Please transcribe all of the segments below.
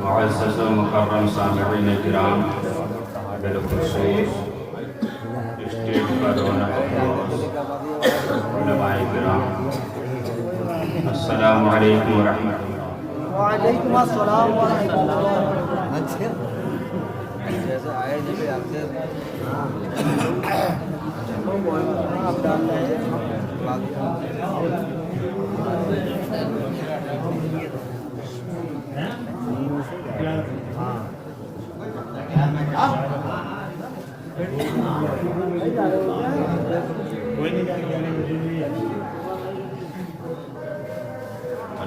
معزز و مکرم سامعین کرام، بالخصوص اسٹیج پر رونق علماء کرام، السلام علیکم ورحمۃ اللہ۔ وعلیکم السلام ورحمۃ اللہ۔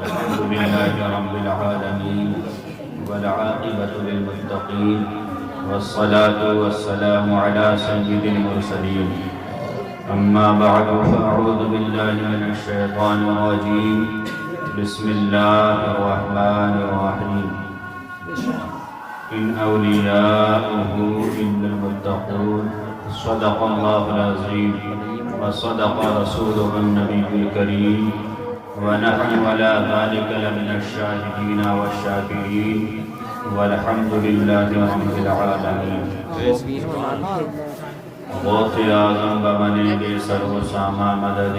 الحمد لله رب العالمين والعاقبة للمتقين والصلاة والسلام على سيد المرسلين، أما بعد فأعوذ بالله من الشيطان الرجيم، بسم الله الرحمن الرحيم، إن أولياؤه إلا المتقون، صدق الله العظيم وصدق رسوله النبي الكريم، ونحن على ذلك لمن الشاهدين والشاكرين، والحمد لله رب العالمين۔ غوث اعظم بمنے دے سر و ساما مدد،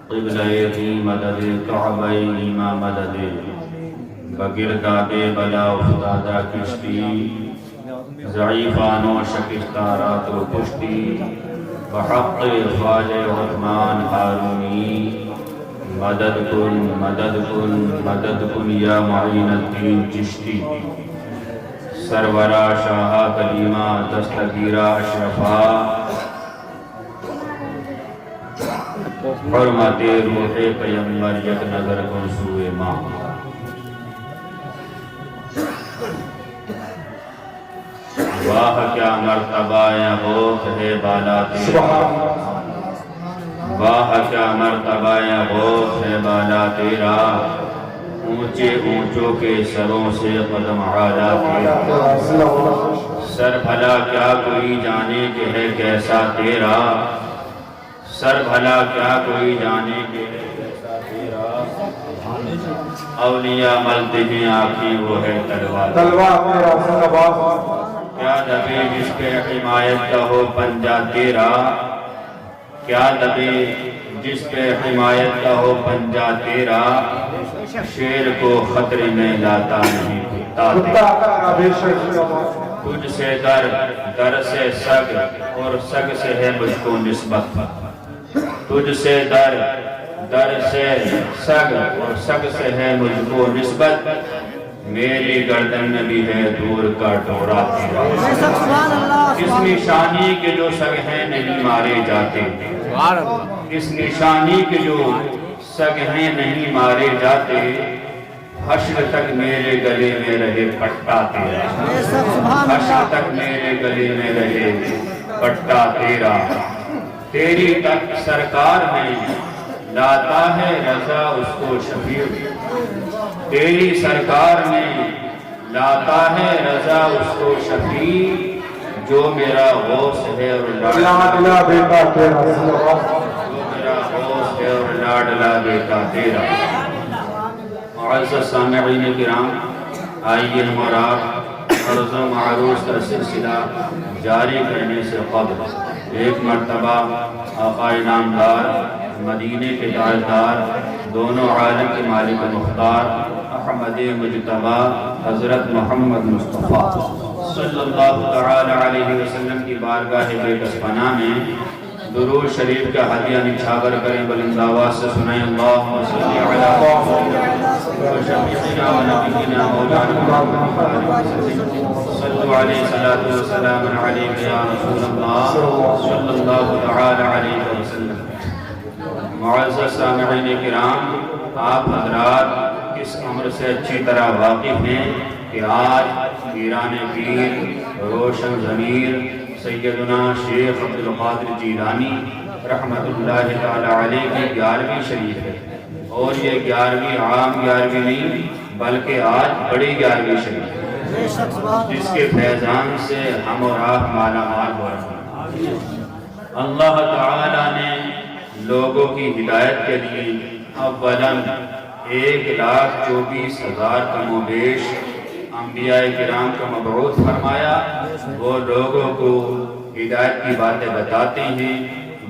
قبلہ کی مدد، کعبہ ایما مدد، بگرداب بلا افتادہ کشتی، ضعیفان و شکستہ رات و پشتی، بحق خواجہ عثمان ہارونی، مدد کن مدد کن مدد کن یا معین الدین چشتی، سرورا شاہ کلیمہ دستگیرہ اشرفا، حرمت روح پیمبر یک نظر کن سوئے ماں۔ واہ کیا مرتبہ غوث ہے بالا تیرا، واہ کیا مرتبہ غوث ہے بالا تیرا، اونچے اونچوں کے سروں سے قدم اعلیٰ تیرا، سر بھلا کیا کوئی جانے کہ ہے کیسا تیرا، سر بھلا کیا کوئی جانے کہ ہے کیسا تیرا، اولیاء ملتے ہیں آنکھیں وہ ہے تلوار، کیا دبے جس پہ حمایت کا ہو پنجہ تیرا، کیا دبے جس پہ حمایت کا ہو پنجہ تیرا، شیر کو خطرے میں لاتا نہیں کتا تیرا، تجھ سے در در سے سگ اور سگ سے ہے مجھ کو نسبت، تجھ سے در در سے سگ اور سگ سے ہے مجھ کو نسبت، میری گردن میں بھی ہے دور کا ڈورا تیرا، اس نشانی کے جو سگ ہیں نہیں مارے جاتے، اس نشانی کے جو سگ ہیں نہیں مارے جاتے، حشر تک میرے گلے میں رہے پٹا تیرا، حشر تک میرے گلے میں رہے پٹا تیرا، تیری تک سرکار میں لاتا ہے رضا اس کو شفیع، تیری سرکار میں لاتا ہے رضا اس کو شفیع، جو میرا غوث ہے اور لاڈلا بیٹا تیرا، جو میرا غوث ہے اور لاڈلا بیٹا تیرا۔ معزز سامعین کرام، آئیے ہم اور آپ عرض و معروض کا سلسلہ جاری کرنے سے قبل ایک مرتبہ آقا نامدار، مدینے کے تاجدار، دونوں عالم کے مالک مختار، احمد مجتبی حضرت محمد مصطفیٰ صلی اللہ تعالی علیہ وسلم کی بارگاہ بےکس پناہ میں درود شریف کا ہدیہ نچھاور کریں، بلند آواز سے سنائیں، اللہم صلی علی شفیعنا و نبینا مولانا محمد صلو علیہ الصلاۃ والسلام علیہ یا رسول اللہ صلی اللہ تعالی علیہ وسلم۔ معزز سامعین کرام، آپ حضرات اس امر سے اچھی طرح واقف ہیں کہ آج پیران پیر روشن ضمیر سیدنا شیخ عبدالقادر جیلانی رحمت اللہ تعالی علیہ کی 11ویں شریف ہے، اور یہ 11ویں عام 11ویں نہیں بلکہ آج بڑی 11ویں شریف ہے، جس کے فیضان سے ہم اور آپ مالا مال ہو رہے ہیں۔ اللہ تعالی نے لوگوں کی ہدایت کے لیے اولاً 1,24,000 کم و بیش انبیاء کرام کا مبعوث فرمایا، وہ لوگوں کو ہدایت کی باتیں بتاتے ہیں،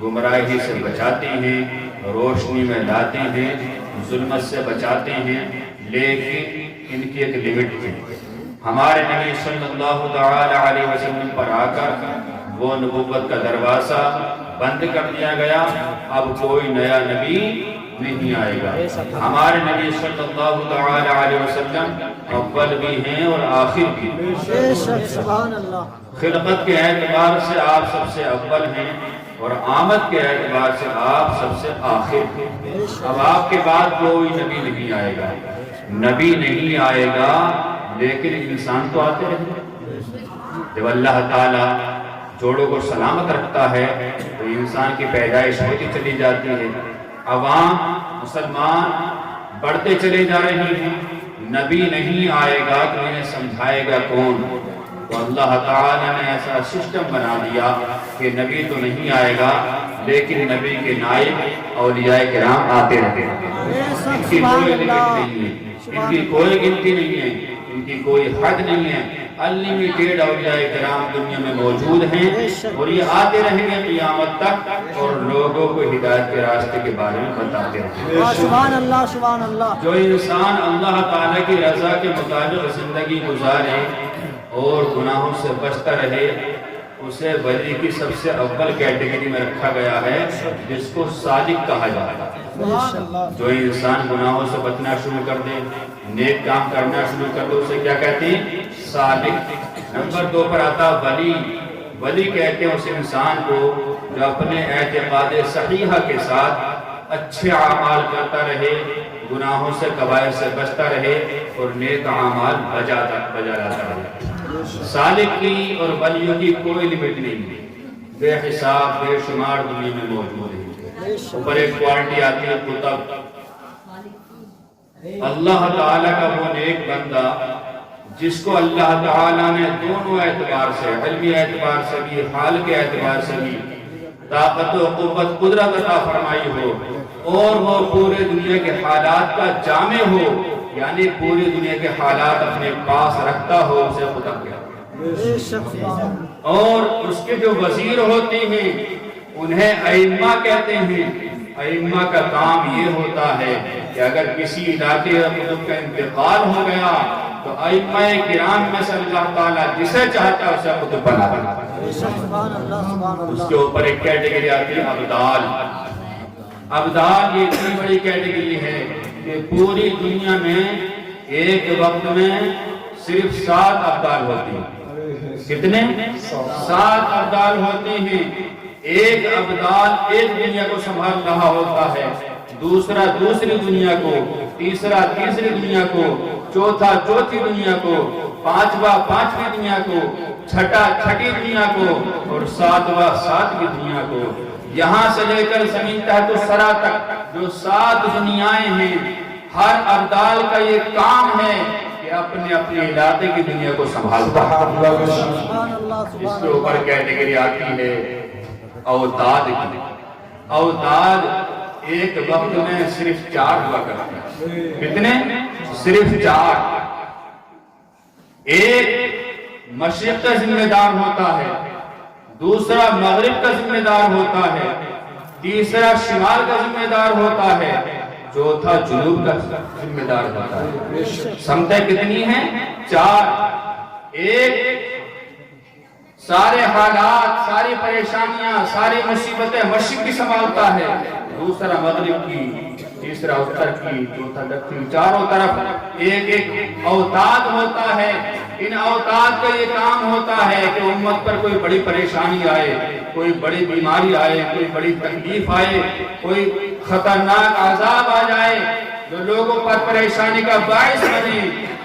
گمراہی سے بچاتے ہیں، روشنی میں لاتے ہیں، ظلمت سے بچاتے ہیں، لیکن ان کی ایک لمٹ ہے۔ ہمارے نبی صلی اللہ تعالی علیہ وسلم پر آ کر وہ نبوت کا دروازہ بند کر دیا گیا، اب کوئی نیا نبی نہیں آئے گا۔ ہمارے نبی صلی اللہ تعالی علیہ وسلم اول بھی ہیں اور آخر بھی۔ بے شک سبحان اللہ۔ خلقت کے اعتبار سے آپ سب سے اول ہیں اور آمد کے اعتبار سے آپ سب سے آخر ہیں۔ اب آپ کے بعد کوئی نبی نہیں آئے گا، نبی نہیں آئے گا، لیکن انسان تو آتے رہے۔ جب اللہ تعالیٰ جوڑوں کو سلامت رکھتا ہے تو انسان کی پیدائش ہوتی چلی جاتی ہے، عوام مسلمان بڑھتے چلے جا رہے ہیں، نبی نہیں آئے گا تو انہیں سمجھائے گا کون؟ تو اللہ تعالیٰ نے ایسا سسٹم بنا دیا کہ نبی تو نہیں آئے گا، لیکن نبی کے نائب اولیاء کرام آتے رہتے ہیں۔ ان کی کوئی لمٹ نہیں ہے، ان کی کوئی گنتی نہیں ہے، ان کی کوئی حد نہیں ہے، انلیمیٹڈ اولیاء کرام دنیا میں موجود ہیں اور یہ آتے رہیں گے قیامت تک اور لوگوں کو ہدایت کے راستے کے بارے میں بتاتے رہیں گے۔ سبحان اللہ سبحان اللہ۔ جو انسان اللہ تعالیٰ کی رضا کے مطابق زندگی گزارے اور گناہوں سے بچتا رہے، اسے ولی کی سب سے اول کیٹیگری میں رکھا گیا ہے، جس کو صادق کہا جاتا ہے۔ جو انسان گناہوں سے بچنا شروع کر دے، نیک کام کرنا شروع کر دے، اسے کیا کہتے ہیں؟ صادق۔ نمبر 2 پر آتا ولی۔ ولی کہتے ہیں اس انسان کو جو اپنے اعتقاد صحیحہ کے ساتھ اچھے اعمال کرتا رہے، گناہوں سے کبائر سے بچتا رہے اور نیک اعمال بجا لاتا رہے۔ صادق کی اور ولیوں کی کوئی لمٹ نہیں ہے، بے حساب بے شمار دنیا میں موجود ہے۔ اوپر ایک کوالٹی آتی ہے کتب۔ اللہ تعالیٰ کا وہ نیک بندہ جس کو اللہ تعالیٰ نے دونوں اعتبار سے، علمی اعتبار سے بھی، حال کے اعتبار سے بھی طاقت و قوت قدرت عطا فرمائی ہو اور وہ پورے دنیا کے حالات کا جامع ہو، یعنی پوری دنیا کے حالات اپنے پاس رکھتا ہو، اسے قطب کہتے ہیں۔ اور اس کے جو وزیر ہوتے ہیں انہیں ائمہ کہتے ہیں۔ ائمہ کا کام یہ ہوتا ہے کہ اگر کسی علاقے یا ملک کا انتقال ہو گیا تو ائمہ کرام میں سے اللہ تعالیٰ جسے چاہتا ہے اسے قطب بنا دیتا ہے۔ اس کے اوپر ایک کیٹیگری آتی ہے ابدال۔ ابدال یہ اتنی بڑی کیٹیگری ہے کہ پوری دنیا میں ایک وقت میں صرف 7 ابدال ہوتے ہیں۔ کتنے؟ 7 ابدال ہوتے ہیں۔ ایک ابدال ایک دنیا کو سنبھال رہا ہوتا ہے، دوسرا دوسری دنیا کو، تیسرا تیسری دنیا کو، چوتھا چوتھی دنیا کو، پانچواں پانچویں دنیا کو، چھٹا چھٹی دنیا کو اور ساتواں ساتویں دنیا کو۔ یہاں سے لے کر زمین تحت الثری تک جو 7 دنیایں ہیں، ہر ابدال کا یہ کام ہے کہ اپنے اپنے علاقے کی دنیا کو سنبھالتا ہے۔ اس کے اوپر کیٹیگری آتی ہے اوتاد کی۔ اوتاد ایک وقت میں صرف 4 ہوا کرتے ہیں۔ کتنے؟ صرف 4۔ ایک مشرق کا ذمہ دار ہوتا ہے، دوسرا مغرب کا ذمہ دار ہوتا ہے، تیسرا شمال کا ذمہ دار ہوتا ہے، چوتھا جنوب کا ذمہ دار ہوتا ہے۔ سمتیں کتنی ہیں؟ 4۔ ایک سارے حالات، ساری پریشانیاں، ساری مصیبتیں مشرق کی سنبھالتا ہے، دوسرا مغرب کی، تیسرا اتر کی، چوتھا دکن، چاروں طرف ایک ایک اوتاد ہوتا ہے۔ ان اوتاد کا یہ کام ہوتا ہے کہ امت پر کوئی بڑی پریشانی آئے، کوئی بڑی بیماری آئے، کوئی بڑی تکلیف آئے، کوئی خطرناک عذاب آ جائے جو لوگوں پر پریشانی کا باعث بنے،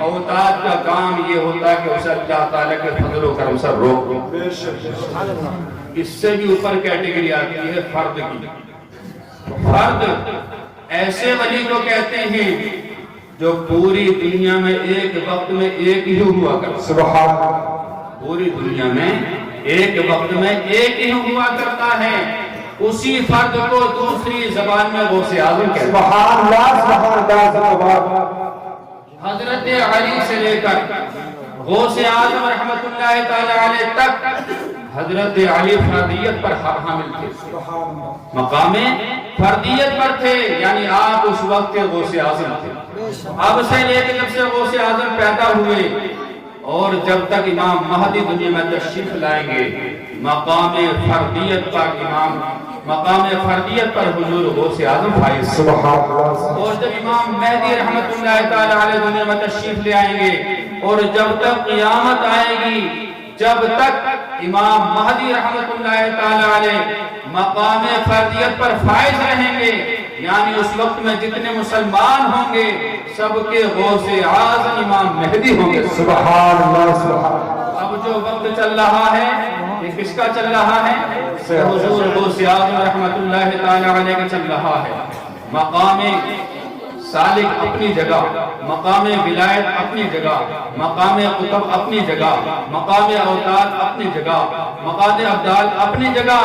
اوتاد کا کام یہ ہوتا ہے کہ اسے اللہ تعالیٰ کے فضل و کرم سے روک دو۔ اس سے بھی اوپر کیٹیگری آتی ہے فرد کی۔ فرد ایسے ولی کو کہتے ہیں جو پوری دنیا میں ایک وقت میں ایک ہی ہوا کرتا ہے۔ پوری دنیا میں ایک وقت میں ایک ہی ہوا کرتا ہے، اسی فرد کو دوسری زبان میں غوث اعظم کہتے ہیں۔ حضرت علی سے لے کر غوث اعظم رحمت اللہ تعالی علیہ تک حضرت علی فردیت پر حامل تھے، مقام فردیت پر تھے، یعنی آپ اس وقت کے غوث اعظم تھے۔ اب سے لے کے جب سے غوث اعظم پیدا ہوئے اور جب تک امام مہدی دنیا میں تشریف لائیں گے، مقام فردیت پر حضور غوث اعظم فائز۔ اور جب امام مہدی رحمت اللہ تعالی علیہ دنیا میں تشریف لے آئیں گے اور جب تک قیامت آئے گی، جب تک امام مہدی رحمت اللہ تعالی علیہ مقام فردیت پر فائز رہیں گے، یعنی اس وقت میں جتنے مسلمان ہوں گے سب کے غوث اعظم امام مہدی ہوں گے۔ سبحان اللہ سبحان اللہ۔ اب جو وقت چل رہا ہے یہ کس کا چل رہا ہے؟ حضور غوث اعظم رحمت اللہ تعالی علیہ کا چل رہا ہے۔ مقام سالک اپنی جگہ، مقام ولایت اپنی جگہ، مقام قطب اپنی جگہ، مقام اوتاد اپنی جگہ، مقام ابدال اپنی جگہ،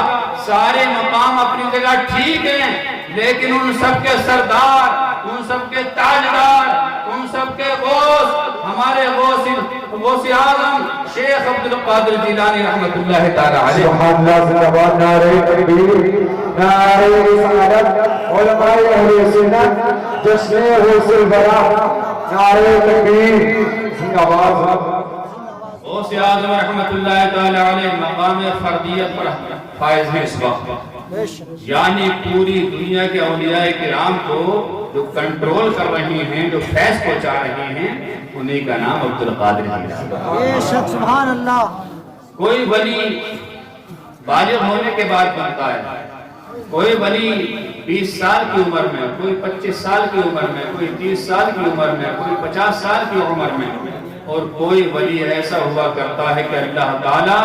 سارے مقام اپنی جگہ ٹھیک ہیں، لیکن ان سب کے سردار، ان سب کے تاجدار، ان سب کے غوث، ہمارے غوث اعظم شیخ عبد القادر جیلانی رحمت اللہ تعالی علیہ۔ سبحان اللہ زندہ باد، نعرہ تکبیر، نعرہ رسالت، علماء اہل سنت، جشن حوصل بیان، نعرہ تکبیر، زندہ باد۔ غوث اعظم رحمت اللہ تعالی علیہ مقام فردیت پر فائز ہیں اس وقت، یعنی پوری دنیا کے اولیاء کرام کو جو کنٹرول کر رہی ہیں، جو فیض پہنچا رہی ہیں، انہیں کا نام عبد القادر جیلانی۔ بے شک سبحان اللہ۔ کوئی ولی بالغ ہونے کے بعد بنتا ہے، کوئی ولی 20 سال کی عمر میں، کوئی 25 سال کی عمر میں، کوئی 30 سال کی عمر میں، کوئی 50 سال کی عمر میں، اور کوئی ولی ایسا ہوا کرتا ہے کہ اللہ تعالیٰ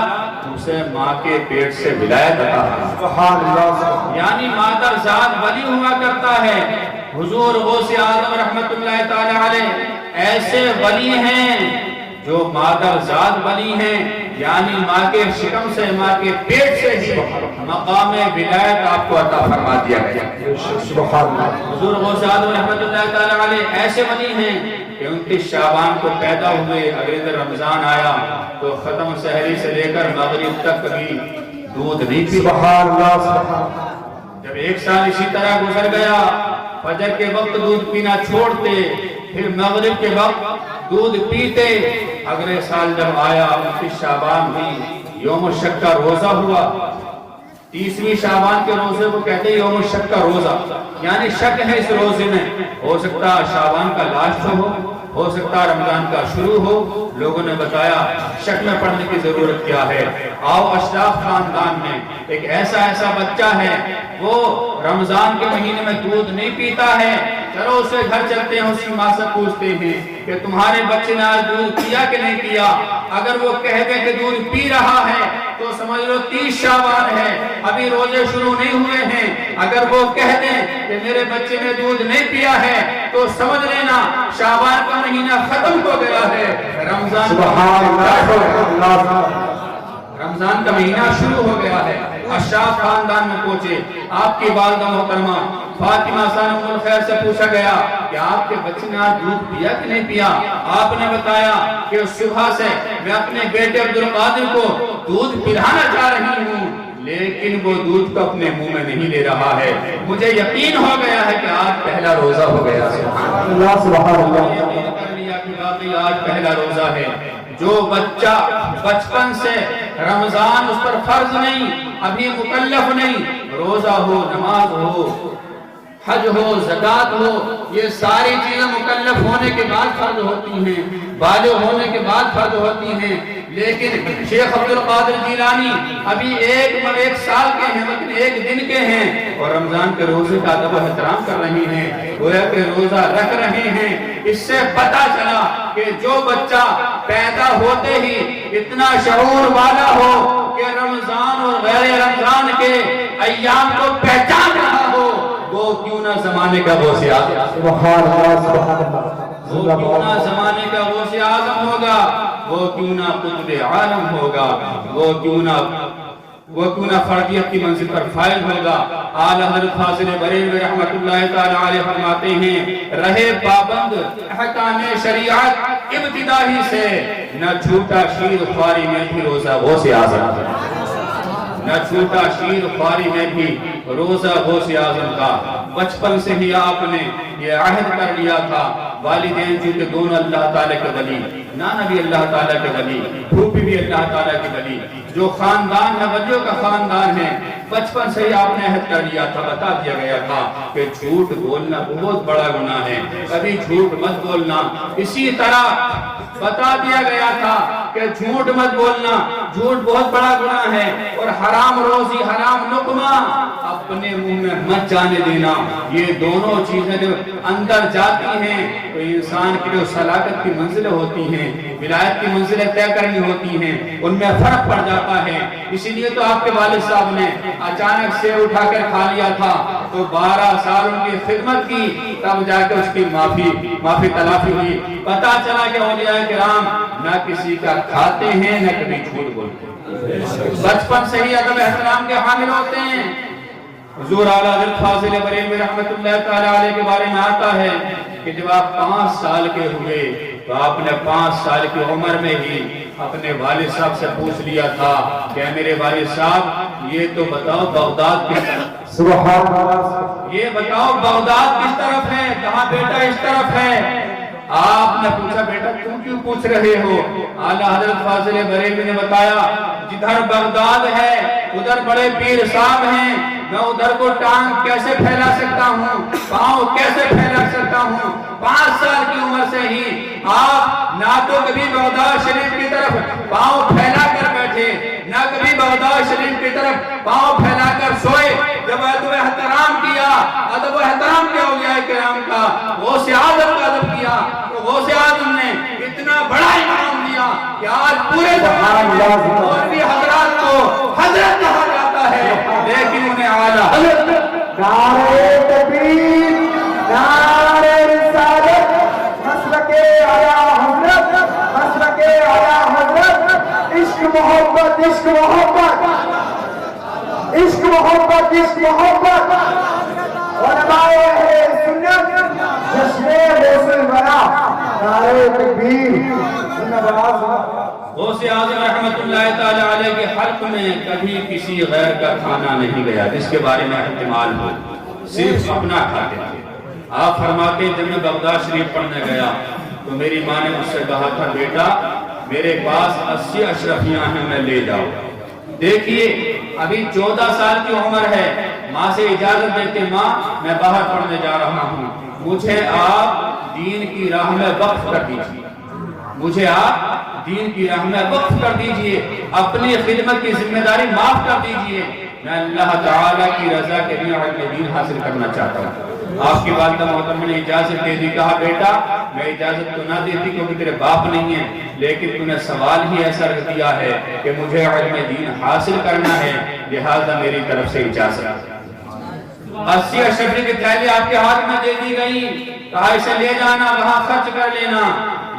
اسے ماں کے پیٹ سے ولایت عطا کرتا ہے۔ سبحان اللہ، یعنی مادر ذات ولی ہوا کرتا ہے۔ حضور غوث اعظم رحمت اللہ تعالی علیہ ایسے ولی ہیں جو مادر ذات ولی ہیں، یعنی ماں کے شکم سے، ماں کے پیٹ سے ہی مقام ولایت آپ کو عطا فرما دیا گیا۔ سبحان اللہ۔ حضور غوث اعظم رحمت اللہ تعالی علیہ ایسے ولی ہیں کہ 29 شعبان کو پیدا ہوئے، اگلے دن رمضان آیا تو ختم سحری سے لے کر مغرب تک کبھی دودھ نہیں پیا۔ سبحان اللہ سبحان اللہ۔ جب 1 سال اسی طرح گزر گیا، فجر کے وقت دودھ پینا چھوڑتے، پھر مغرب کے وقت دودھ پیتے۔ اگلے سال جب آیا 29 شعبان ہوئی، یوم الشک کا روزہ ہوا۔ 30ویں شعبان کے روزے کو کہتے ہیں یوم الشک کا روزہ، یعنی شک ہے اس روزے میں، ہو سکتا شعبان کا لاسٹ ہو سکتا رمضان کا شروع ہو۔ لوگوں نے بتایا شک میں پڑھنے کی ضرورت کیا ہے، آؤ اشراف خاندان میں ایک ایسا بچہ ہے وہ رمضان کے مہینے میں دودھ نہیں پیتا ہے، چلو اسے گھر چلتے ہیں، اسی ماں سے پوچھتے ہیں کہ تمہارے بچے نے آج دودھ پیا کہ نہیں پیا۔ اگر وہ کہہ دے کہ دودھ پی رہا ہے تو سمجھ لو 30 شعبان ہے، ابھی روزے شروع نہیں ہوئے ہیں۔ اگر وہ کہہ دیں کہ میرے بچے نے دودھ نہیں پیا ہے تو سمجھ لینا شعبان کا مہینہ ختم ہو گیا ہے، رمضان کا مہینہ شروع ہو گیا ہے۔ اشراف خاندان میں پہنچے، آپ کی والدہ محترمہ فاطمہ ثانیہ الخیر سے پوچھا گیا کہ آپ کے بچے نے آج دودھ پیا کہ نہیں پیا۔ آپ نے بتایا کہ صبح سے میں اپنے بیٹے عبد القادر کو دودھ پلانا چاہ رہی ہوں، لیکن وہ دودھ کو اپنے منہ میں نہیں لے رہا ہے، مجھے یقین ہو گیا ہے کہ آج پہلا روزہ ہو گیا۔ سبحان اللہ۔ یقین کر لیا کہ واقعی آج پہلا روزہ ہے۔ جو بچہ بچپن سے رمضان اس پر فرض نہیں، ابھی مکلف نہیں، روزہ ہو، نماز ہو، حج ہو، زکوٰۃ ہو، یہ ساری چیزیں مکلف ہونے کے بعد فرض ہوتی ہیں، بالغ ہونے کے بعد فرض ہوتی ہیں، لیکن شیخ عبد القادر جیلانی ابھی ایک سال کے ہیں، لیکن 1 دن کے ہیں اور رمضان کے روزے کا ادب و احترام کر رہے ہیں، گویا کہ روزہ رکھ رہے ہیں۔ اس سے پتہ چلا کہ جو بچہ پیدا ہوتے ہی اتنا شعور والا ہو کہ رمضان اور غیر رمضان کے ایام کو پہچان رہا ہو، وہ کیوں نہ زمانے کا غوث اعظم، سبحان اللہ سبحان اللہ۔ وہ کیوں نہ زمانے کا غوث اعظم ہوگا، وہ کیوں نہ قطب عالم ہوگا، وہ کیوں نہ وہ کیوں نہ فردیت کی منزل پر فائل ہوگا۔ اعلیٰ حضرت فاضل بریلوی رحمت اللہ تعالی علیہ فرماتے ہیں رہے پابند احکام شریعت ابتدا ہی سے، نہ جھوٹا شیر خواری میں بھی روزہ غوث اعظم، نہ جھوٹا شیر خواری میں بھی روزہ غوث اعظم کا۔ بچپن سے ہی آپ نے یہ عہد کر لیا تھا، والدین جو کہ دونوں اللہ تعالیٰ کے ولی، نانا بھی اللہ تعالیٰ کے ولی، پھوپھی بھی اللہ تعالیٰ کے ولی، جو خاندان ہے ولیوں کا خاندان ہے، بچپن سے ہی آپ نے عہد کر لیا تھا، بتا دیا گیا تھا کہ جھوٹ بولنا بہت بڑا گناہ ہے، کبھی جھوٹ مت بولنا۔ اسی طرح بتا دیا گیا تھا کہ جھوٹ مت بولنا، جھوٹ بہت بڑا گناہ ہے، اور حرام روزی حرام لقمہ اپنے منہ میں مت جانے دینا۔ یہ دونوں چیزیں جو اندر جاتی ہیں تو انسان کی جو صلاحیت کی منزلیں ہوتی ہیں، ولایت کی منزلیں طے کرنی ہوتی ہیں، ان میں فرق پڑ جاتا ہے۔ اسی لیے تو آپ کے والد صاحب نے اچانک سے اٹھا کر کھا لیا تھا تو 12 سال ان کی خدمت کی، تب جا کے اس کی معافی تلافی ہوئی۔ پتا چلا کہ اولیاء کرام نہ کسی کا کھاتے ہیں نہ کبھی جھوٹ بولتے ہیں، بچپن سے ہی ادب احترام کے حامل ہوتے ہیں۔ حضور اعلیٰ حضرت فاضل بریلوی رحمت اللہ تعالی علیہ کے بارے میں آتا ہے کہ جب آپ 5 سال کے ہوئے تو آپ نے 5 سال کی عمر میں ہی اپنے والد صاحب سے پوچھ لیا تھا کہ میرے والد صاحب یہ تو بتاؤ بغداد کس طرف، سبحان اللہ، یہ بتاؤ بغداد کس طرف ہے، کہاں بیٹا اس طرف ہے۔ آپ نے پوچھا بیٹا تم کیوں پوچھ رہے ہو؟ اعلیٰ حضرت فاضل بریلوی نے بتایا جدھر بغداد ہے ادھر بڑے پیر صاحب ہیں، میں ادھر کو ٹانگ کیسے پھیلا سکتا ہوں، پاؤں کیسے پھیلا سکتا ہوں۔ 5 سال کی عمر سے ہی آپ نہ تو کبھی بغداد شریف کی طرف پاؤں پھیلا کر بیٹھے، نہ کبھی بغداد شریف کی طرف پاؤں پھیلا کر سوئے۔ جب ادب احترام کیا، ادب احترام کیا اولیاء کرام کا، غوث اعظم کا ادب کیا، تو غوث اعظم نے اتنا بڑا انعام دیا کہ آج پورے زمانے میں اور بھی حضرات کو حضرت کہا جاتا ہے، لیکن انہیں اعلیٰ حضرت۔ نعرہ تکبیر، نعرہ رسالت، مسلک اعلیٰ حضرت، مسلک اعلیٰ حضرت، عشق محبت، عشق محبت، عشق محبت، عشق محبت، علماء اہل سنت، جشن غوث الورا، نعرہ تکبیر۔ غوث اعظم رحمت اللہ تعالی علیہ کے حلق میں کبھی کسی غیر کا کھانا نہیں گیا جس کے بارے میں احتمال ہو، صرف اپنا کھاتے تھے۔ آپ فرماتے جب میں بغداد شریف پڑھنے گیا تو میری ماں نے مجھ سے کہا تھا بیٹا میرے پاس 80 اشرفیاں ہیں، میں لے جاؤ۔ دیکھیے ابھی 14 سال کی عمر ہے، ماں سے اجازت دیتے ماں میں باہر پڑھنے جا رہا ہوں، مجھے آپ دین کی راہ میں وقف کر دیجیے، مجھے آپ دین کی راہ میں وقف کر دیجئے، اپنی خدمت کی ذمہ داری معاف کر دیجئے، میں اللہ تعالیٰ کی رضا کے لیے علم دین حاصل کرنا چاہتا ہوں۔ آپ کی والدہ محترمہ نے اجازت دے دی، کہا بیٹا میں اجازت تو نہ دیتی کیونکہ تیرے باپ نہیں ہیں، لیکن تم نے سوال ہی ایسا رکھ دیا ہے کہ مجھے علم دین حاصل کرنا ہے، لہذا میری طرف سے اجازت۔ 80 اشرفی کی تھیلی آپ کے ہاتھ میں دے دی گئی، کہا اسے لے جانا وہاں خرچ کر لینا،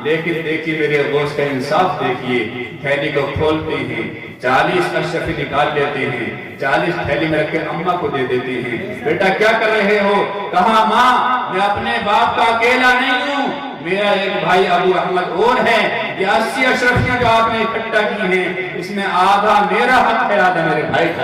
لیکن دیکھیے میرے غوث کا انصاف دیکھیے، تھیلی کو کھولتے ہیں 40 اشرفی نکال لیتے ہیں، 40 تھیلی میں رکھ کے اماں کو دے دیتے ہیں۔ بیٹا کیا کر رہے ہو؟ کہا ماں میں اپنے باپ کا اکیلا نہیں ہوں، میرا ایک بھائی ابو احمد اور ہے، یہ 80 اشرفیاں جو آپ نے اکٹھا کی ہیں اس میں آدھا میرا حق ہے آدھا میرے بھائی کا۔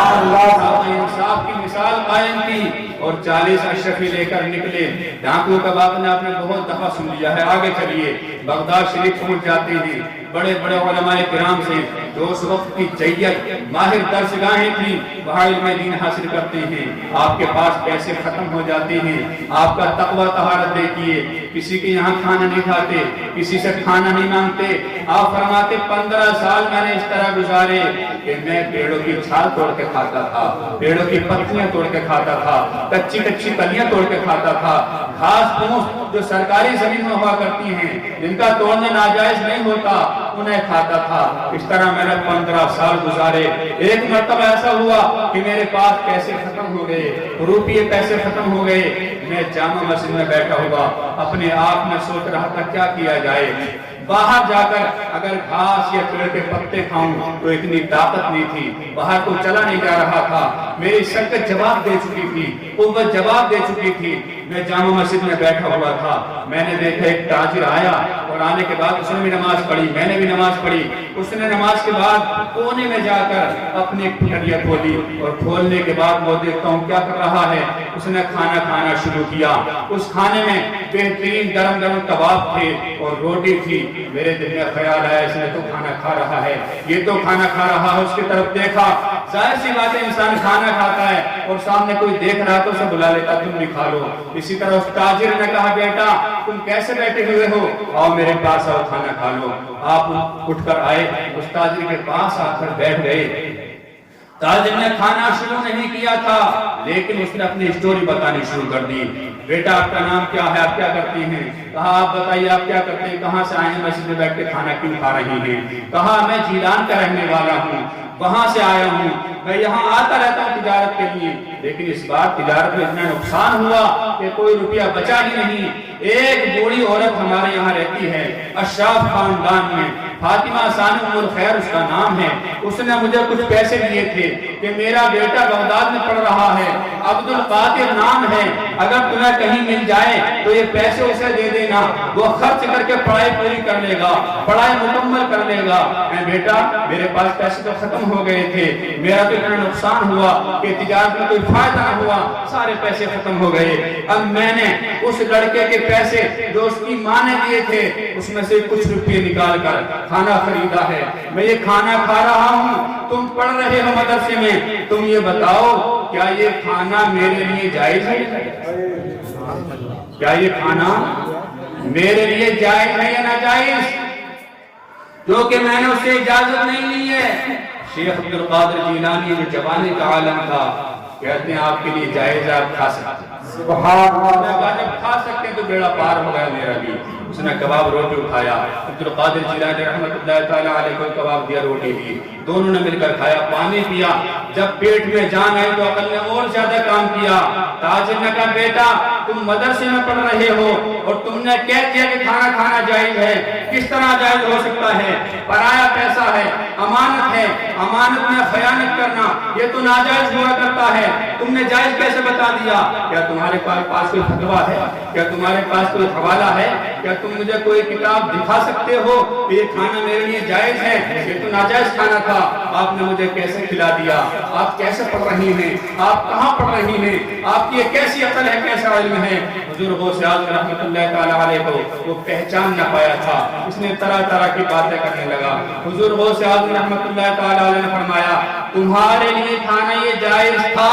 اللہ انصاف کی مثال قائم کی اور 40 اشرفی لے کر نکلے۔ ڈاکو کا باپ نے آپ نے بہت دفعہ سن لیا ہے، آگے چلیے بغداد شریف پہنچ جاتے ہیں، بڑے بڑے علماء کرام سے جو اس وقت کی جیت ماہر درسگاہیں تھی وہاں علم دین حاصل کرتے ہیں۔ آپ کے پاس پیسے ختم ہو جاتے ہیں، آپ کا تقوی طہارت دیکھیے، کسی کے یہاں کھانا نہیں کھاتے، کسی سے کھانا نہیں مانگتے۔ آپ فرماتے 15 سال میں نے اس طرح گزارے کہ میں پیڑوں کی چھال توڑ کے کھاتا تھا، پیڑوں کی پتیاں توڑ کے کھاتا تھا، کچی کچی کلیاں توڑ کے کھاتا تھا، گھاس پھوس جو سرکاری زمین میں ہوا کرتی ہیں جن کا توڑنا ناجائز نہیں ہوتا انہیں کھاتا تھا۔ اس طرح میں نے 15 سال گزارے۔ ایک مرتبہ ایسا ہوا کہ میرے پاس پیسے ختم ہو گئے، روپیے پیسے ختم ہو گئے، میں جامع مسجد میں بیٹھا ہوا اپنے آپ میں سوچ رہا تھا کیا کیا جائے۔ باہر جا کر اگر گھاس یا پیڑ کے پتے کھاؤں تو اتنی طاقت نہیں تھی، باہر تو چلا نہیں جا رہا تھا، میری شکل جواب دے چکی تھی، قوت جواب دے چکی تھی۔ میں جامع مسجد میں بیٹھا ہوا تھا، میں نے دیکھا ایک تاجر آیا اور آنے کے بعد اس نے بھی نماز پڑھی، میں نے بھی نماز پڑھی۔ اس نے نماز کے بعد کونے میں جا کر اپنی پھٹڑیاں کھولی اور کھولنے کے بعد وہ دیکھتا ہوں کیا کر رہا ہے، اس نے کھانا کھانا شروع کیا۔ اس کھانے میں بہترین گرم گرم کباب تھے اور روٹی تھی۔ میرے دل میں خیال آیا اس نے تو کھانا کھا رہا ہے، یہ تو کھانا کھا رہا ہے۔ اس کی طرف دیکھا، ظاہر سی بات ہے انسان کھانا کھاتا ہے اور سامنے کوئی دیکھ رہا تو اسے بلا لیتا تم بھی کھا لو۔ اسی طرح اس تاجر نے کہا بیٹا تم کیسے بیٹھے ہوئے ہو، آؤ میرے پاس آؤ کھانا کھا لو۔ آپ اٹھ کر آئے، اس تاجر کے پاس آ کر بیٹھ گئے۔ تاجر نے کھانا شروع نہیں کیا تھا لیکن اس نے اپنی سٹوری بتانی شروع کر دی۔ بیٹا آپ کا نام کیا ہے، آپ کیا کرتی ہیں؟ کہا آپ بتائیے آپ کیا کرتے ہیں، کہاں سے آئے ہیں، مسجد میں بیٹھ کے کھانا کیوں کھا رہی ہیں؟ کہا میں جیلان کا رہنے والا ہوں، وہاں سے آیا ہوں، میں یہاں آتا رہتا ہوں تجارت کے لیے، لیکن اس بار تجارت میں اتنا نقصان ہوا کہ کوئی روپیہ بچا ہی نہیں۔ ایک بوڑھی عورت ہمارے یہاں رہتی ہے، اشراف خاندان میں، فاطمہ ثانی ام الخیر اس کا نام ہے۔ اس نے مجھے کچھ پیسے دیے تھے کہ میرا بیٹا بغداد میں پڑھ رہا ہے، عبد القادر نام ہے، اگر تمہیں کہیں مل جائے تو یہ پیسے اسے دے دینا، وہ خرچ کر کے پڑھائی پوری کر لے گا، پڑھائی مکمل کر لے گا۔ اے بیٹا میرے پاس پیسے تو ختم ہو گئے تھے، میرا تو اتنا نقصان ہوا کہ تجارت میں کوئی فائدہ نہ ہوا، سارے پیسے ختم ہو گئے۔ اب میں نے اس لڑکے کے پیسے جو اس کی ماں نے دیے تھے اس میں سے کچھ روپے نکال کر کھانا خریدا ہے، میں یہ کھانا کھا رہا ہوں، تم پڑھ رہے ہو مدرسے میں، تم یہ بتاؤ کیا یہ کھانا میرے لیے جائز ہے؟ کیا یہ کھانا میرے لیے جائز ہے یا ناجائز؟ جو کہ میں نے اس سے اجازت نہیں لی ہے۔ شیخ عبد القادر جیلانی جو جوانی کا عالم تھا کہتے ہیں آپ کے لیے جائز ہے، آپ کھا سکتے ہیں۔ سبحان اللہ۔ جب کھا سکتے ہیں تو بیڑا پار ہو گیا میرا بھی۔ اس نے کباب روٹی اٹھایا، عبد القادر جیلانی رحمت اللہ تعالیٰ علیہ کو کباب دیا، روٹی دی، دونوں نے مل کر کھایا، پانی پیا۔ جب پیٹ میں جان آئی تو عقل نے اور زیادہ کام کیا۔ تاجر نے کہا بیٹا تم مدرسے میں پڑھ رہے ہو اور تم نے کہہ دیا کہ کھانا کھانا جائز ہے، کس طرح جائز ہو سکتا ہے؟ پرایا پیسہ ہے، امانت ہے، امانت میں خیانت کرنا یہ تو ناجائز ہوا کرتا ہے، تم نے جائز کیسے بتا دیا؟ کیا تمہارے پاس کوئی فتویٰ ہے؟ کیا تمہارے پاس کوئی حوالہ ہے؟ کیا تم مجھے کوئی کتاب دکھا سکتے ہو کہ یہ کھانا میرے لیے جائز ہے؟ یہ تو ناجائز کھانا تھا، آپ نے مجھے کیسے کھلا دیا؟ آپ کیسے پڑھ رہی ہیں؟ آپ کہاں پڑھ رہی ہیں؟ آپ کی یہ کیسی عقل ہے، کیسا علم ہے؟ حضور غوث اعظم رحمت اللہ تعالیٰ علیہ کو وہ پہچان نہ پایا تھا، اس نے طرح طرح کی باتیں کرنے لگا۔ حضور غوث اعظم رحمت اللہ تعالیٰ علیہ نے فرمایا تمہارے لیے کھانا یہ جائز تھا،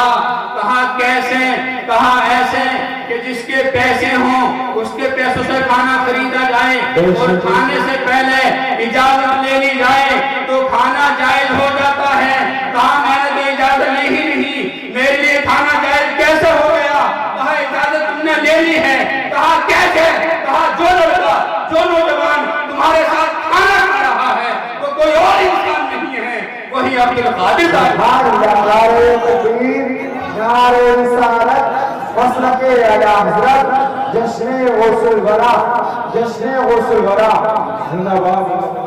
کہا کیسے؟ کہا ایسے کہ جس کے پیسے ہوں اس کے پیسوں سے کھانا خریدا جائے اور کھانے سے پہلے اجازت لے لی جائے تو کھانا جائز ہو جاتا ہے۔ کہا میں نے تو اجازت لی ہی نہیں، میرے لیے کھانا جائز کیسے ہو گیا؟ کہا اجازت تم نے لے لی ہے۔ کہا کیسے؟ کہا جو لڑکا جو نوجوان تمہارے ساتھ کھانا کھا رہا ہے وہ کوئی اور انسان نہیں ہے، وہی عبد القادر نعرہ تکبیر، نعرہ رسالت، مسلک اعلیٰ حضرت، جشن غوث الورا، جشن غوث الورا زندہ باد۔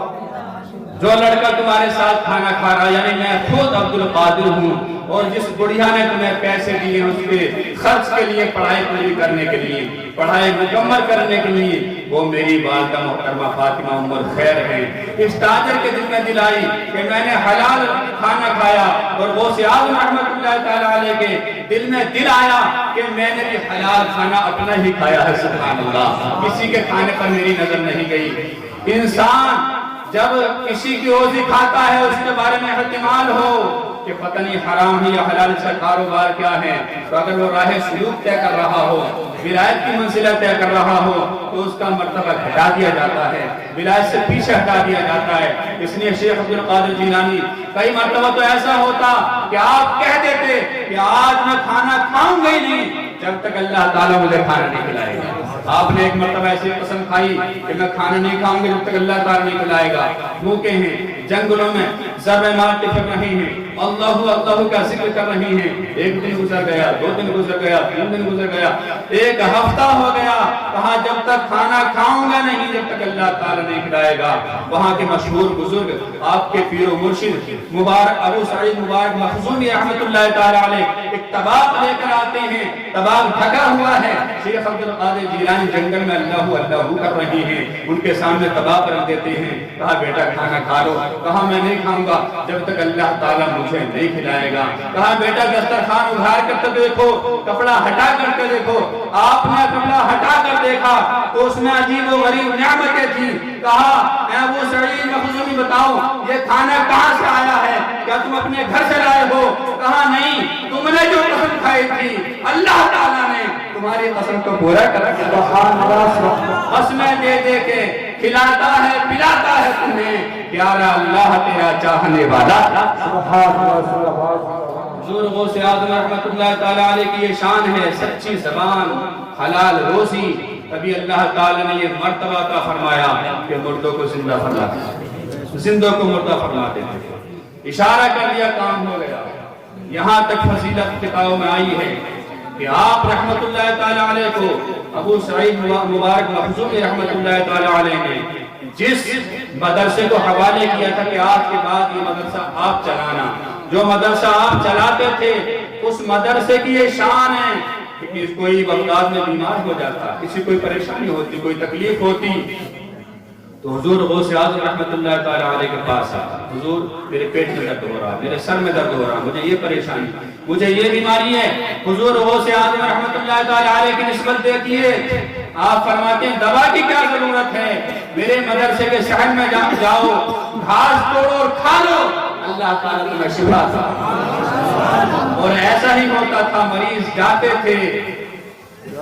جو لڑکا تمہارے ساتھ کھانا کھا رہا، یعنی میں خود عبد القادر ہوں، اور جس بڑھیا نے تمہیں پیسے دیے اس کے خرچ کے لیے، پڑھائی پوری کرنے کے لیے، پڑھائی مکمل کرنے کے لیے، وہ میری والدہ محترمہ فاطمہ ام الخیر ہے۔ اس تاجر کے دل میں دل آئی کہ میں نے حلال کھانا کھایا، اور غوث اعظم رحمت اللہ تعالیٰ علیہ کے دل میں دل آیا کہ میں نے بھی حلال کھانا اپنا ہی کھایا ہے۔ سبحان اللہ، کسی کے کھانے پر میری نظر نہیں گئی۔ انسان جب کسی کی روزی کھاتا ہے اس کے بارے میں احتمال ہو کہ پتہ نہیں حرام ہے یا حلال سے کاروبار کیا ہے، تو اگر وہ راہ سلوک طے کر رہا ہو، ولایت کی منزلہ طے کر رہا ہو تو اس کا مرتبہ ہٹا دیا جاتا ہے، ولایت سے پیچھے ہٹا دیا جاتا ہے۔ اس لیے شیخ عبد القادر جیلانی کئی مرتبہ تو ایسا ہوتا کہ آپ کہہ دیتے کہ آج میں کھانا کھاؤں گا ہی نہیں جب تک اللہ تعالیٰ مجھے کھانا نہیں کھلائے گا۔ آپ نے ایک مرتبہ ایسی قسم کھائی کہ میں کھانا نہیں کھاؤں گا جب تک اللہ تعالیٰ نہیں کھلائے گا۔ بھوکے ہیں، جنگلوں میں ضرب مار کے پھر رہے ہیں، اللہ اللہ کا ذکر کر رہے ہیں. ایک دن گزر گیا، 2 دن گزر گیا، 3 دن گزر گیا، 1 ہفتہ ہو گیا. کہا جب تک کھانا کھاؤں گا نہیں، جب تک اللہ تعالیٰ نہیں کھلائے گا. وہاں کے مشہور بزرگ آپ کے پیر و مرشد مبارک ابو سعید مبارک مخزومی رحمۃ اللہ تعالیٰ علیہ ایک طباق لے کر آتے ہیں. طباق ڈھکا ہوا ہے. شیخ عبد القادر جیلانی جنگل میں اللہ اللہ کر رہے ہیں، ان کے سامنے طباق رکھ دیتے ہیں. کہا بیٹا کھانا کھا لو. کہا میں نہیں کھاؤں گا جب تک اللہ تعالیٰ مجھے نہیں کھلائے گا. کہا بیٹا دسترخوان اگھار کر دیکھو، کپڑا ہٹا کر کے دیکھو. آپ نے کپڑا ہٹا کر دیکھا تو اس میں عجیب و غریب نعمتیں تھیں. کہا اے ابو سعید مخزومی بتاؤ یہ کھانا کہاں سے آیا ہے؟ کیا تم اپنے گھر سے لائے ہو؟ کہا نہیں، تم نے جو قسم کھائی تھی اللہ تعالیٰ نے تمہاری قسم کو پورا کر دیا. قسمیں دے دے کے کھلاتا ہے پلاتا ہے تمہیں. پیارا اللہ تیرا چاہنے والا. حضور غوث اعظم رحمۃ اللہ تعالیٰ علیہ کی یہ شان ہے، سچی زبان، حلال روزی. ابھی اللہ تعالیٰ نے یہ مرتبہ کا فرمایا کہ مردوں کو زندہ فرما دیتے، زندوں کو مردہ فرما دیتے. اشارہ کر دیا، کام ہو گیا. یہاں تک فضیلت کتابوں میں آئی ہے کہ آپ رحمت اللہ تعالیٰ علیہ کو ابو سعید مبارک مخزومی رحمت اللہ تعالیٰ علیہ نے جس مدرسے کو حوالے کیا تھا کہ آج کے بعد یہ مدرسہ آپ چلانا، جو مدرسہ آپ چلاتے تھے اس مدرسے کی یہ شان ہے کہ کوئی بغداد میں بیمار ہو جاتا، کسی کوئی پریشانی ہوتی، کوئی تکلیف ہوتی تو حضور غوث اعظم رحمت اللہ تعالیٰ علیہ کے پاس آتا. حضور میرے پیٹ میں درد ہو رہا، میرے سر میں درد ہو رہا، مجھے یہ پریشانی، مجھے یہ بیماری ہے. حضور غوث اعظم رحمت اللہ تعالیٰ علیہ کی نسبت دیکھیے. آپ فرماتے ہیں دوا کی کیا ضرورت ہے، میرے مدرسے کے صحن میں جاؤ، گھاس توڑو اور کھا لو، اللہ تعالیٰ تمہیں شفا تھا. اور ایسا ہی ہوتا تھا، مریض جاتے تھے